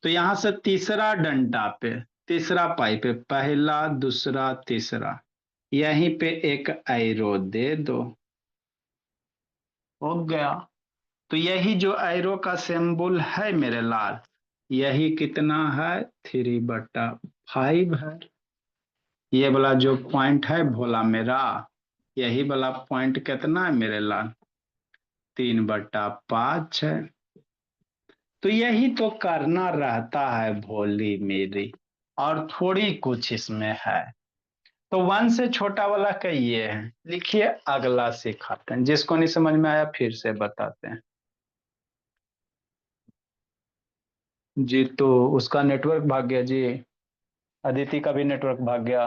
तो यहां से तीसरा डंडा पे, तीसरा पाई पे, पहला दूसरा तीसरा, यहीं पे एक एरो दे दो। हो गया, तो यही जो एरो का सिंबल है मेरे लाल, यही कितना है 3/5 है। ये वाला जो पॉइंट है भोला मेरा, यही वाला पॉइंट कितना है मेरे लाल, 3/5 है। तो यही तो करना रहता है भोली मेरी, और थोड़ी कुछ इसमें है। तो 1 से छोटा वाला का ये है। लिखिए अगला सिखाते हैं, जिसको नहीं समझ में आया फिर से बताते हैं। जी तो उसका नेटवर्क भाग गया जी, अदिति का भी नेटवर्क भाग गया।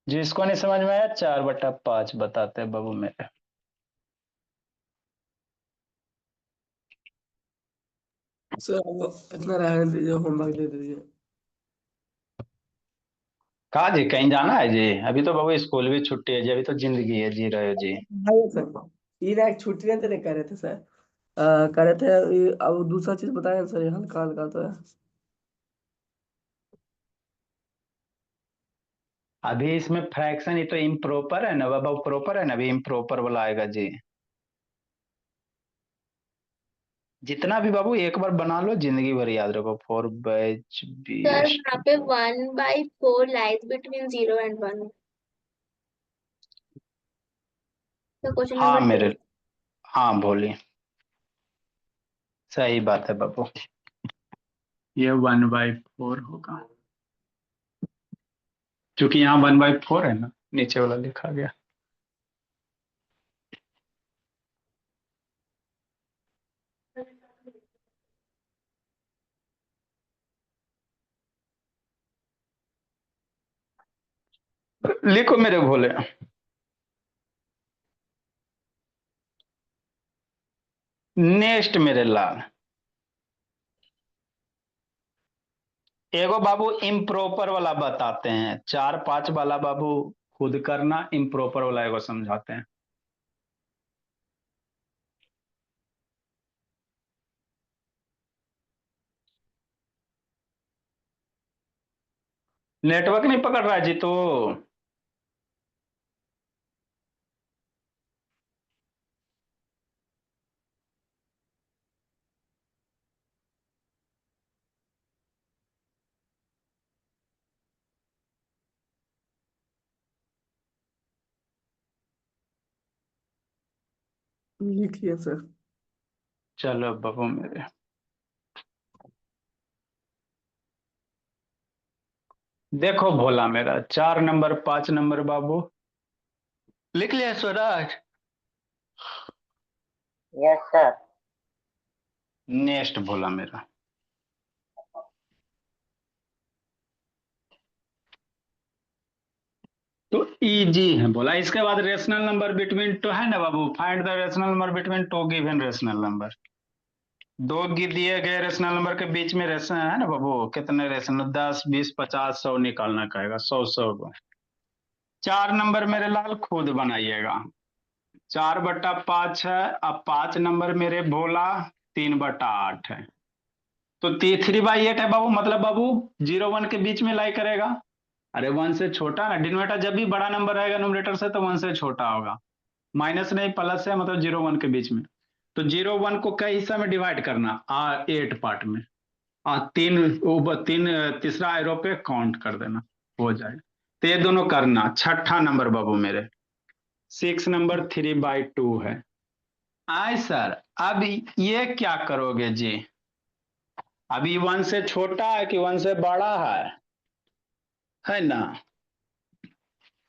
जिसको नहीं समझ में आया 4/5 बताते हैं बाबू मेरे। सर अब इतना रहने दीजिए, होमवर्क दे दीजिए। कहा जी कहीं जाना है जी? अभी तो बाबू स्कूल भी छुट्टी है जी, अभी तो जिंदगी है, जी रहे हो जी। हाँ सर, ये ना एक छुट्टी नहीं देने कह रहे थे सर। कह रहे थे अब दूसरा चीज बताएं सर, ये हल्का हल्का तो है। अभी इसमें फ्रैक्शन ही तो इम्प्रॉपर है ना बाबा, प्रॉपर है ना, अभी इम्प्रॉपर वाला आएगा जी। जितना भी बाबू एक बार बना लो जिंदगी भर याद रखो। 4/20। सर यहाँ पे 1/4 लाइज बिटवीन 0 and 1। तो क्वेश्चन हाँ नंबर 2। मेरे, हाँ बोलिए, सही बात है बाबू, ये 1/4 होगा, क्योंकि यहाँ 1/4 है ना, नीचे वाला लिखा गया। लिखो मेरे भोले। नेक्स्ट मेरे लाल, एगो बाबू इम्प्रॉपर वाला बताते हैं, 4/5 वाला बाबू खुद करना, इम्प्रॉपर वाला एगो समझाते हैं। नेटवर्क नहीं पकड़ रहा है जी तो। लिखिए सर। चलो बाबू मेरे, देखो भोला मेरा, 4 नंबर 5 नंबर बाबू लिख लिया Swaraj. Yes sir. Next Bhola मेरा, तो इजी है बोला। इसके बाद रेशनल नंबर बिटवीन टू है ना बाबू, find the rational number between two given rational number. दिए गए रेशनल नंबर के बीच में रेशन है ना बाबू, कितने रेशनल, 10 20 50 100 निकालना कहेगा, 100 100 को। 4 नंबर मेरे लाल खुद बनाइएगा, 4/5 है। अब 5 नंबर मेरे भोला 3/8 है। तो 3/8 है बाबू, मतलब बाबू 0 1 के बीच में लाई करेगा। अरे 1 से छोटा ना, डिनोमिनेटर जब भी बड़ा नंबर रहेगा न्यूमरेटर से तो 1 से छोटा होगा। माइनस नहीं प्लस है, मतलब 0 1 के बीच में। तो 0 1 को कई हिस्सा में डिवाइड करना, 8 पार्ट में। तीन तीसरा एरो पे काउंट कर देना, हो जाए। तो ये दोनों करना। छठा नंबर बाबू मेरे, 6 नंबर 3/2 है। आए सर, अब ये क्या करोगे जी? अभी 1 से छोटा है कि 1 से बड़ा है ना,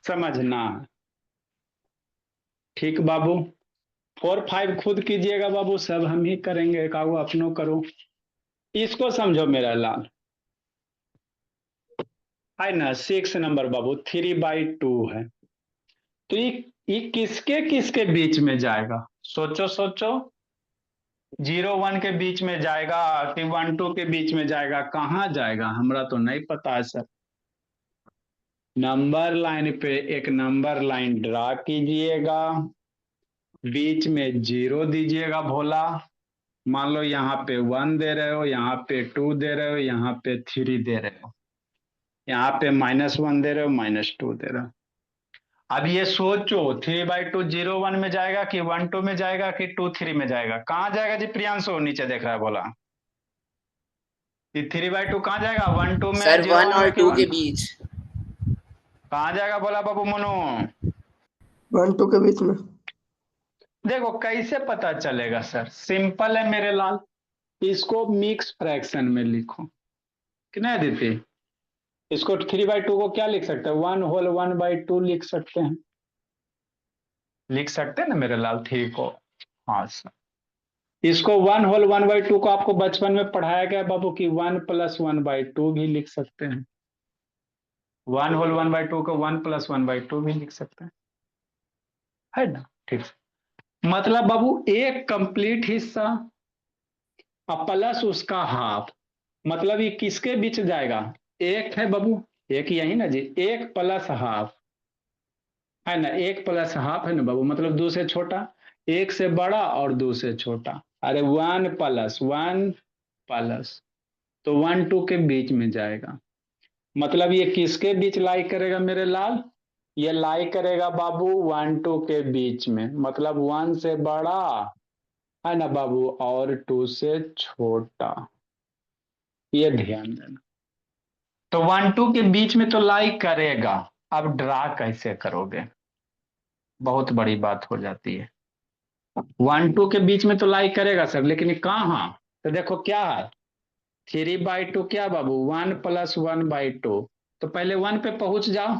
समझना। ठीक बाबू, 4 5 खुद कीजिएगा बाबू, सब हम ही करेंगे, काऊ अपनो करो। इसको समझो मेरा लाल, है ना। 6 नंबर बाबू 3/2 है। तो ये किसके किसके बीच में जाएगा? सोचो सोचो। 0 1 के बीच में जाएगा कि 1 2 के बीच में जाएगा, कहाँ जाएगा हमरा तो नहीं पता है सर। नंबर लाइन पे एक नंबर लाइन ड्रा कीजिएगा, बीच में 0 दीजिएगा भोला। मान लो यहाँ पे 1 दे रहे हो, यहाँ पे 2 दे रहे हो, यहाँ पे 3 दे रहे हो, यहाँ पे -1 दे रहे हो, -2 दे रहे हो। अब ये सोचो 3/2 0 1 में जाएगा कि 1 2 में जाएगा कि 2 3 में जाएगा? कहाँ जाएगा जी प्रियांशु? नीचे देख रहा है बोला कि 3/2 कहाँ जाएगा? 1 2 में, सर 0 1 1 और में कि 2 के 1? बीच। कहाँ जाएगा बोला बाबू मोनू? 1 2 के बीच में। देखो कैसे पता चलेगा सर, सिंपल है मेरे लाल, इसको मिक्स फ्रैक्शन में लिखो कि नहीं दीदी? इसको 3/2 को क्या लिख सकते हैं? 1/1/2 लिख सकते हैं, लिख सकते हैं ना मेरे लाल 3 को? हाँ सर, इसको 1/1/2 को आपको बचपन में पढ़ाया गया बाबू कि 1+1/2 भी लिख सकते हैं। 1/1/2 को 1+1/2 भी लिख सकते हैं, है ना? ठीक, मतलब बाबू एक कंप्लीट हिस्सा और प्लस उसका हाफ, मतलब ये किसके बीच जाएगा? एक है बाबू, एक यही ना जी, एक प्लस हाफ है ना, एक प्लस हाफ है ना बाबू, मतलब 2 से छोटा, एक से बड़ा और 2 से छोटा। अरे 1+1 प्लस, तो 1 2 के बीच में जाएगा, मतलब ये किसके बीच लाई करेगा मेरे लाल? ये लाई करेगा बाबू 1 2 के बीच में, मतलब 1 से बड़ा है ना बाबू और 2 से छोटा, ये ध्यान देना। तो 1 2 के बीच में तो लाई करेगा, अब ड्रा कैसे करोगे? बहुत बड़ी बात हो जाती है। 1 2 के बीच में तो लाई करेगा सर, लेकिन ये कहाँ? तो देखो क्या है, 3/2 क्या बाबू? 1+1/2, तो पहले 1 पे पहुंच जाओ,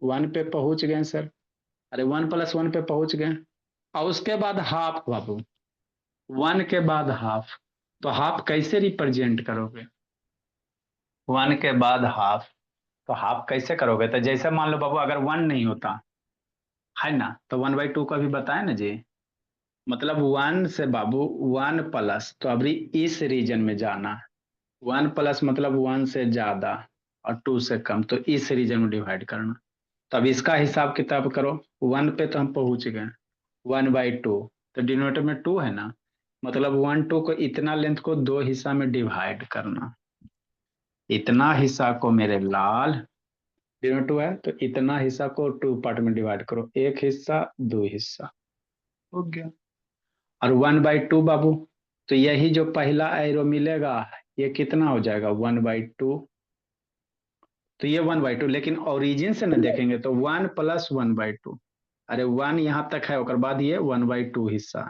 1 पे पहुंच गए सर, अरे 1+1 पे पहुंच गए, और उसके बाद हाफ बाबू, 1 के बाद हाफ, तो हाफ कैसे रिप्रेजेंट करोगे? 1 के बाद हाफ, तो हाफ कैसे करोगे? तो जैसे मान लो बाबू अगर 1 नहीं होता है ना, तो 1/2 का भी बताए ना जी, मतलब 1 से बाबू 1 प्लस, तो अभी इस रीजन में जाना, 1 प्लस मतलब 1 से ज्यादा और 2 से कम, तो इस रीजन में डिवाइड करना। तब इसका हिसाब किताब करो, 1 पे तो हम पहुंच गए, 1/2, तो डिनोमिनेटर में 2 है ना, मतलब 1 2 को इतना लेंथ को 2 हिस्सा में डिवाइड करना, इतना हिस्सा को मेरे लाल, डिनोमिनेटर है तो इतना हिस्सा को 2 पार्ट में डिवाइड करो, एक हिस्सा 2 हिस्सा, हो गया। और 1/2 बाबू, तो यही जो पहला एरो मिलेगा ये कितना हो जाएगा? 1/2, तो ये 1/2, लेकिन ओरिजिन से न देखेंगे तो 1+1/2, अरे 1 यहाँ तक है, और बाद ये 1/2 हिस्सा,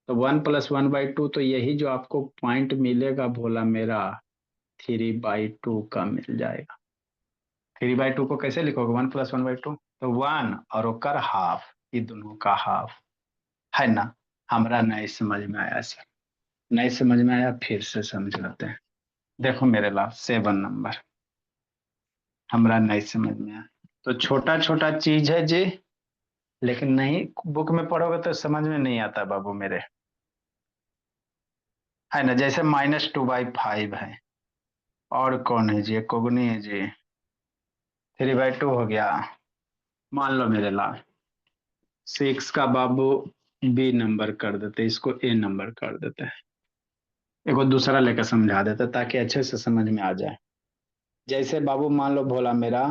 तो 1+1/2, तो यही जो आपको पॉइंट मिलेगा भोला मेरा 3/2 का मिल जाएगा। 3/2 को कैसे लिखोगे? 1+1/2, तो 1 और ओकर हाफ, ये दोनों का हाफ, है ना? हमारा नहीं समझ में आया सर, नहीं समझ में आया, फिर से समझ लेते हैं। देखो मेरे लाल 7 नंबर हमरा नहीं समझ में आया, तो छोटा छोटा चीज है जी, लेकिन नहीं बुक में पढ़ोगे तो समझ में नहीं आता बाबू मेरे, है ना? जैसे -2/5 है, और कौन है जी? कोगनी है जी, 3/2 हो गया। मान लो मेरे लाल 6 का बाबू बी नंबर कर देते, इसको ए नंबर कर देते हैं, एगो दूसरा लेकर समझा देते ताकि अच्छे से समझ में आ जाए। जैसे बाबू मान लो भोला मेरा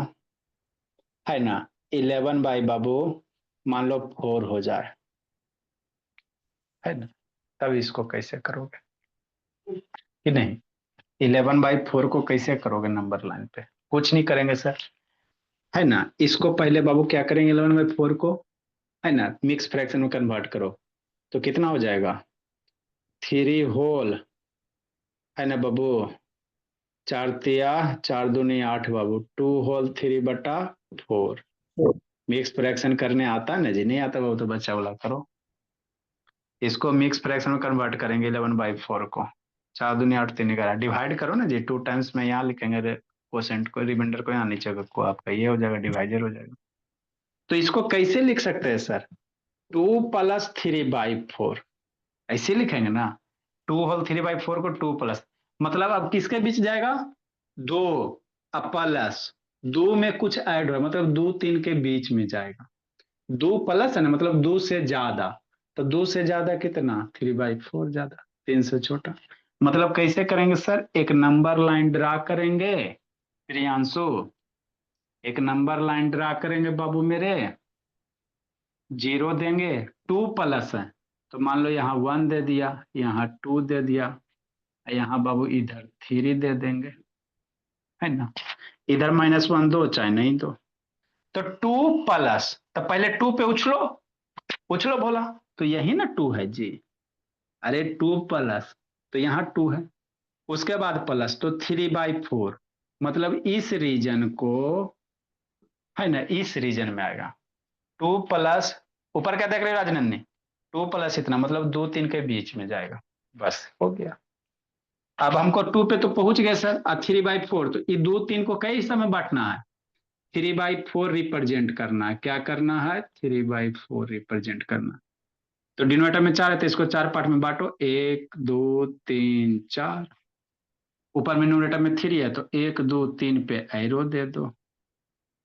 है ना 11 बाई बाबू मान लो 4 हो जाए, है ना? तब इसको कैसे करोगे कि नहीं? 11/4 को कैसे करोगे नंबर लाइन पे? कुछ नहीं करेंगे सर, है ना? इसको पहले बाबू क्या करेंगे, 11/4 को है ना मिक्स फ्रैक्शन में कन्वर्ट करो, तो कितना हो जाएगा? 3 होल, है ना बाबू, 4 तिया 4 दूनी 8 बाबू, 2 होल 3/4। मिक्स फ्रैक्शन करने आता है ना जी? नहीं आता बाबू तो बच्चा वाला करो, इसको मिक्स फ्रैक्शन में कन्वर्ट करेंगे 11/4 को, 4 दूनी 8 3 11, डिवाइड करो ना जी, 2 टाइम्स में यहाँ लिखेंगे कोसेंट को, रिमाइंडर को यहाँ नीचे को, आपका ये हो जाएगा, डिवाइजर हो जाएगा। तो इसको कैसे लिख सकते हैं सर? 2+3/4 ऐसे लिखेंगे ना, 2 होल 3/4 को 2 प्लस, मतलब अब किसके बीच जाएगा? 2 अब प्लस 2 में कुछ ऐड हो, मतलब 2 3 के बीच में जाएगा, 2 प्लस है ना, मतलब 2 से ज्यादा, तो 2 से ज्यादा कितना? 3/4 ज्यादा, 3 से छोटा। मतलब कैसे करेंगे सर? एक नंबर लाइन ड्रा करेंगे प्रियांशु, एक नंबर लाइन ड्रा करेंगे बाबू मेरे, जीरो देंगे, टू प्लस है तो मान लो यहाँ वन दे दिया, यहाँ टू दे दिया, यहाँ बाबू इधर थ्री दे देंगे, है ना। इधर -1 दो चाहे नहीं दो, तो टू प्लस, तो पहले टू पे उछलो, उछलो भोला, तो यही ना टू है जी। अरे टू प्लस, तो यहाँ टू है, उसके बाद प्लस तो 3/4, मतलब इस रीजन को, है ना, इस रीजन में आएगा। टू प्लस, ऊपर क्या देख रहे हो राजनंदनी, टू प्लस इतना मतलब 2 3 के बीच में जाएगा, बस हो गया। अब हमको टू पे तो पहुंच गए सर, और 3/4, तो ये 2 3 को कई हिस्सा में बांटना है, 3/4 रिप्रेजेंट करना है, क्या करना है, 3/4 रिप्रेजेंट करना है। तो डिनोमिनेटर में 4 है तो इसको 4 पार्ट में बांटो, 1 2 3 4, ऊपर में न्यूमरेटर में 3 है तो 1 2 3 पे एरो दे दो,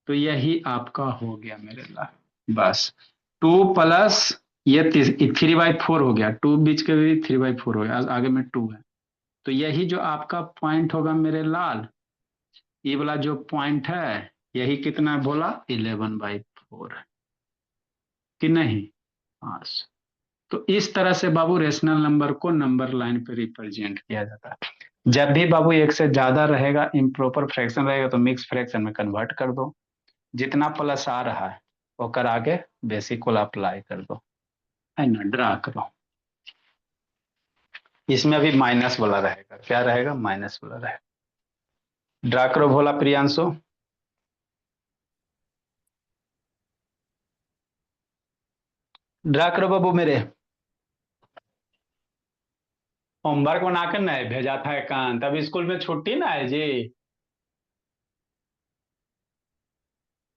तो यही आपका हो गया मेरे लाल, बस। टू प्लस ये 3/4 हो गया, टू बीच के भी 3/4 हो गया, आगे में टू है, तो यही जो आपका पॉइंट होगा मेरे लाल, ये वाला जो पॉइंट है, यही कितना बोला, 11/4 है कि नहीं। हाँ, तो इस तरह से बाबू रेशनल नंबर को नंबर लाइन पे रिप्रेजेंट किया जाता है। जब भी बाबू एक से ज्यादा रहेगा, इम्प्रॉपर फ्रैक्शन रहेगा, तो मिक्स फ्रैक्शन में कन्वर्ट कर दो, जितना प्लस आ रहा है वो कर आगे बेसिक को अप्लाई कर दो, है ना, ड्रा करो। इसमें भी माइनस वाला रहेगा, क्या रहेगा, माइनस वाला रहेगा। ड्रा करो भोला प्रियांशु, ड्रा करो बाबू मेरे। होमवर्क बना कर नहीं भेजा था एकांत, अभी स्कूल में छुट्टी ना है जी।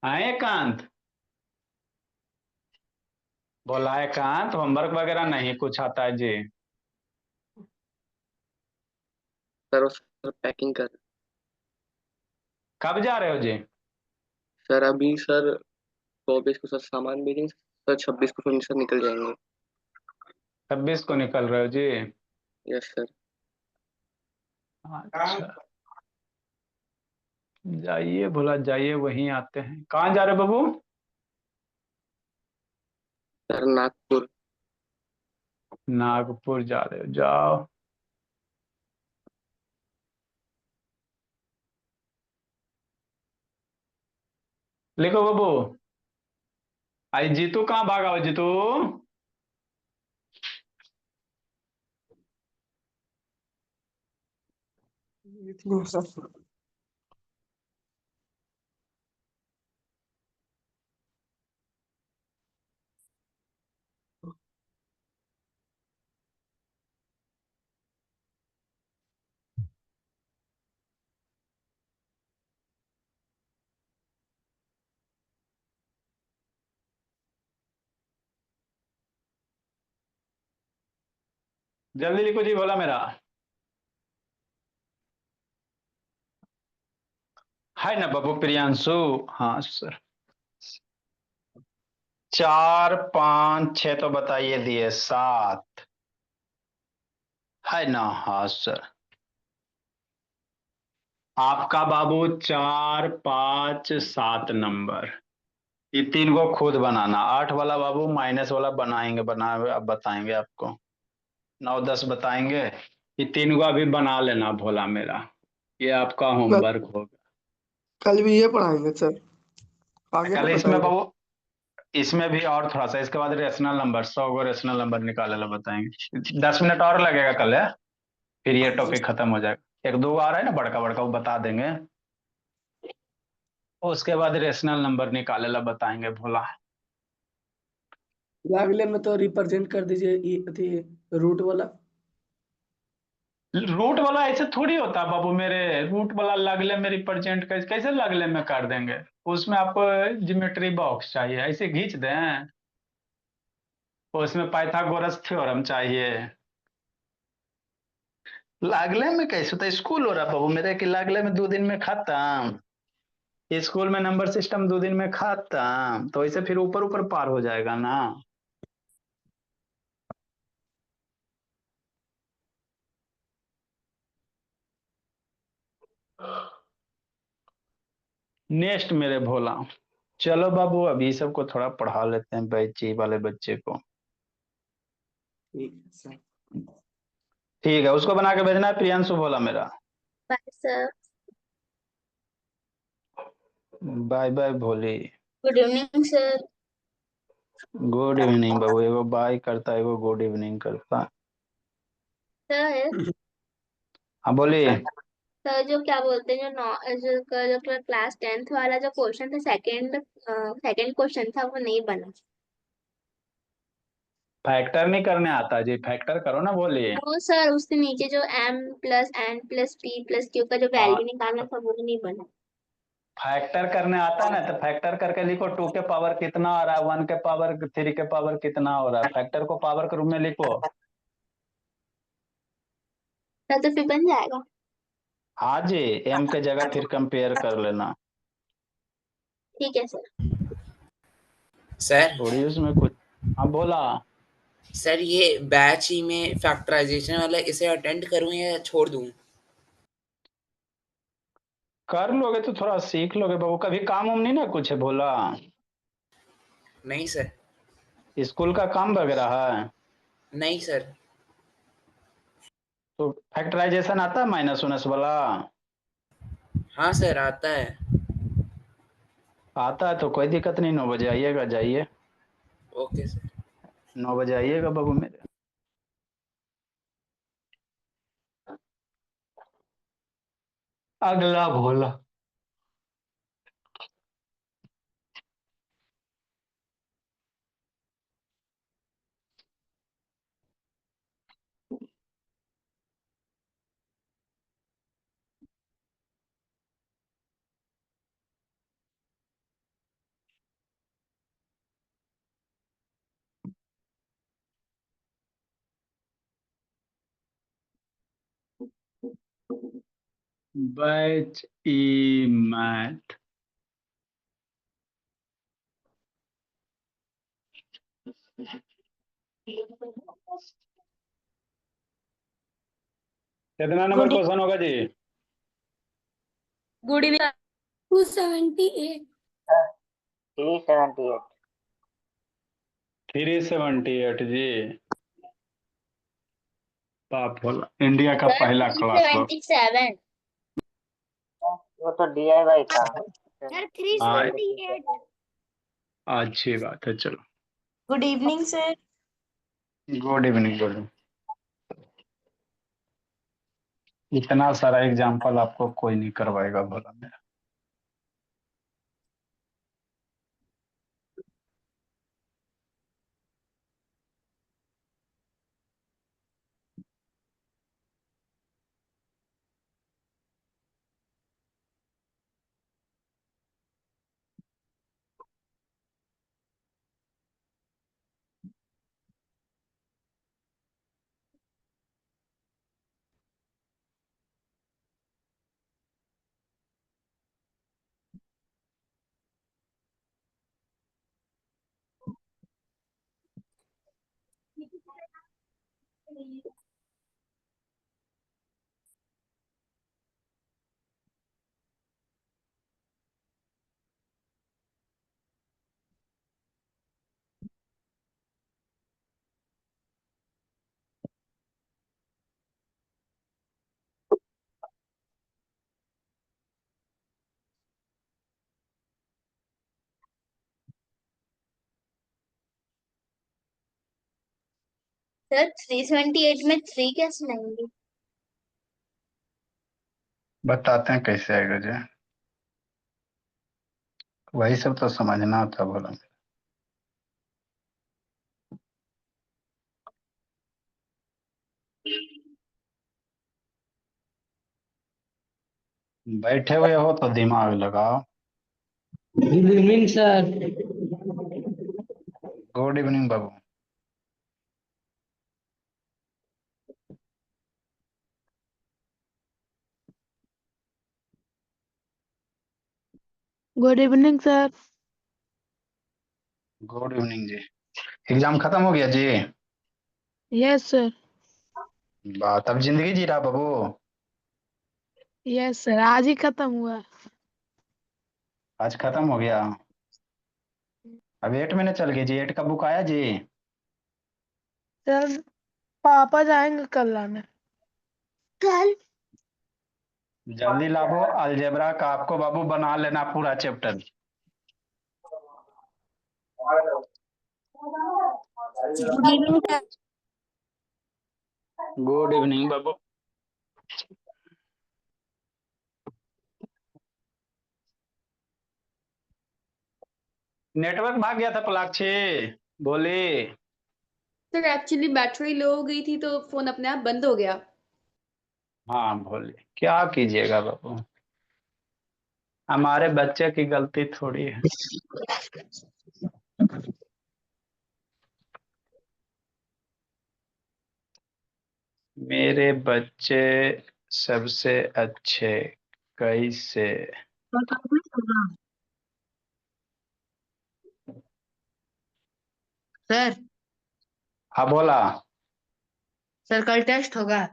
आए एकांत, बोला एकांत होमवर्क वगैरह नहीं कुछ आता है जी। सर पैकिंग कर। कब जा रहे हो जी। सर अभी सर 24 को सर सामान भेजेंगे सर, 26 को फिर सर निकल जाएंगे। 26 को निकल रहे हो जी। Yes sir. अच्छा, जाइए भोला जाइए, वहीं आते हैं। कहाँ जा रहे हो बाबू। सर नागपुर। नागपुर जा रहे हो, जाओ। लिखो बाबू। आई जीतू कहाँ भागा हो जीतू। सर जल्दी लिखो जी भोला मेरा, है ना बाबू प्रियांशु। हाँ सर, 4 5 6 तो बताइए दिए, 7 है ना। हाँ सर, आपका बाबू 4 5 7 नंबर, ये तीन को खुद बनाना। 8 वाला बाबू माइनस वाला बनाएंगे, बना अब बताएंगे आपको, 9 10 बताएंगे। ये तीन को अभी बना लेना भोला मेरा, ये आपका होमवर्क होगा। कल भी ये पढ़ाएंगे सर, आगे कल का इसमें बताएंगे। बाबू, इसमें भी और थोड़ा सा, इसके बाद रेशनल नंबर, 100 को रेशनल नंबर निकाले ला बताएंगे। 10 मिनट और लगेगा कल है, फिर ये टॉपिक खत्म हो जाएगा। एक दो आ रहा है ना बड़का बड़का, वो बता देंगे, उसके बाद रेशनल नंबर निकाले ला बताएंगे भोला। अगले में तो रिप्रेजेंट कर दीजिए रूट वाला। रूट वाला ऐसे थोड़ी होता बाबू मेरे, रूट वाला लगले में रिप्रेजेंट कैसे लगले में कर देंगे, उसमें आपको ज्योमेट्री बॉक्स चाहिए, ऐसे खींच दें, उसमें पाइथागोरस थ्योरम चाहिए। लागले में कैसे होता है, स्कूल हो रहा बाबू मेरे कि लागले में 2 दिन में खत्म, स्कूल में नंबर सिस्टम 2 दिन में खत्म, तो ऐसे फिर ऊपर ऊपर पार हो जाएगा ना। नेक्स्ट मेरे भोला, चलो बाबू अभी सबको थोड़ा पढ़ा लेते हैं बैची वाले बच्चे को। ठीक है सर। ठीक है, उसको बना के भेजना है, प्रियांशु बोला मेरा। Bye sir. Bye bye Bholi. Good evening sir. Good evening बाबू, एगो बाय करता है एगो गुड इवनिंग करता। सर हाँ बोली। सर जो क्या बोलते हैं, जो क्लास 10th वाला जो क्वेश्चन था, सेकंड क्वेश्चन था, वो नहीं बना। फैक्टर नहीं करने आता जी, फैक्टर करो ना बोली। वो सर उसके नीचे जो m+n+p+q का जो वैल्यू निकालना था, वो नहीं बना। फैक्टर करने आता है ना तो फैक्टर करके लिखो, 2 के पावर कितना आ रहा है, 1 के पावर 3 के पावर कितना हो रहा है, फैक्टर को पावर के रूप में लिखो। सर तो फिर बन जाएगा। हाँ जी, एम के जगह फिर कंपेयर कर लेना। ठीक है सर। सर थोड़ी उसमें कुछ। हाँ बोला। सर ये बैच ही में फैक्टराइजेशन वाला, इसे अटेंड करूं या छोड़ दूं? कर लोगे तो थोड़ा सीख लोगे बाबू, कभी काम उम नहीं ना कुछ है बोला। नहीं सर। स्कूल का काम वगैरह है। नहीं सर। तो फैक्टराइजेशन आता है माइनस उनस वाला। हाँ सर आता है। आता है तो कोई दिक्कत नहीं, 9 बजे आइएगा, जाइए ओके सर। 9 बजे आइएगा बाबू मेरे। अगला भोला। बैच ई मैथ। कितना नंबर क्वेश्चन होगा जी? Good evening. 278। 378। 378 जी। बाप भोला, इंडिया का सर पहला क्लास हो। 377। वो तो DIY था। सर हाँ 378। अच्छी बात है, चलो। Good evening sir. Good evening, good. इतना सारा एग्जाम्पल आपको कोई नहीं करवाएगा भोला मेरा। सर 378 में 3 कैसे लाएंगे? बताते हैं कैसे आएगा जी, वही सब तो समझना था भोला। बैठे हुए हो तो दिमाग लगाओ। Good evening sir. Good evening बाबू। Good evening sir. Good evening जी। एग्जाम खत्म हो गया जी? Yes sir. बात अब जिंदगी जी रहा बाबू। यस सर, आज ही खत्म हुआ। आज खत्म हो गया। अब 8 महीने चल गए जी। 8 का बुक आया जी? सर पापा जाएंगे कल लाने। कल? जल्दी लाओ। अलजेब्रा का आपको बाबू बना लेना पूरा chapter. Good evening sir. Good evening बाबू। नेटवर्क भाग गया था पलाक्षी, बोली। सर एक्चुअली बैटरी लो हो गई थी तो फोन अपने आप बंद हो गया। हाँ बोली, क्या कीजिएगा बाबू, हमारे बच्चे की गलती थोड़ी है। मेरे बच्चे सबसे अच्छे कैसे? सर हाँ बोला। सर कल टेस्ट होगा।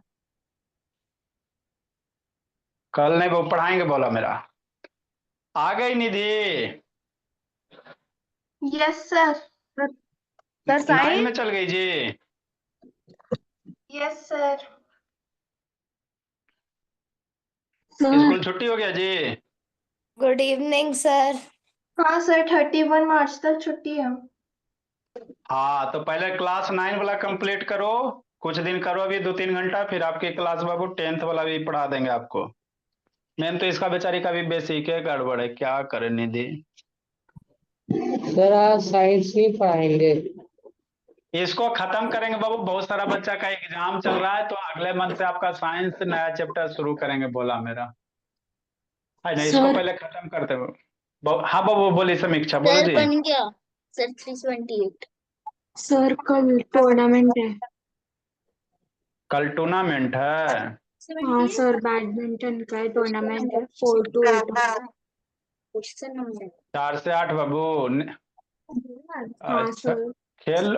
कल नहीं, वो पढ़ाएंगे बोला मेरा। आ गई Nidhi? Yes sir. Sir 9 sign. में चल गई जी। Yes sir. स्कूल छुट्टी हो गया जी? Good evening sir. हाँ सर, 31 मार्च तक छुट्टी है। हाँ तो पहले क्लास 9 वाला कंप्लीट करो, कुछ दिन करो अभी 2-3 घंटा, फिर आपकी क्लास बाबू 10th वाला भी पढ़ा देंगे आपको। मैम तो इसका बेचारी का भी बेसिक है, गड़बड़ है, क्या करे निधि। सर आज साइंस ही पढ़ाएंगे। इसको खत्म करेंगे बाबू, बहुत सारा बच्चा का एग्जाम चल रहा है, तो अगले मंथ से आपका साइंस नया चैप्टर शुरू करेंगे बोला मेरा है ना। इसको पहले खत्म करते हो। हाँ बाबू बोली समीक्षा, बोलो सर जी। बन गया। सर 328। सर कल टूर्नामेंट है। कल टूर्नामेंट है? हाँ सर, बैडमिंटन का टूर्नामेंट है 4 to 8। क्वेश्चन नंबर 4 से 8 बाबू। हाँ अच्छा सर। खेल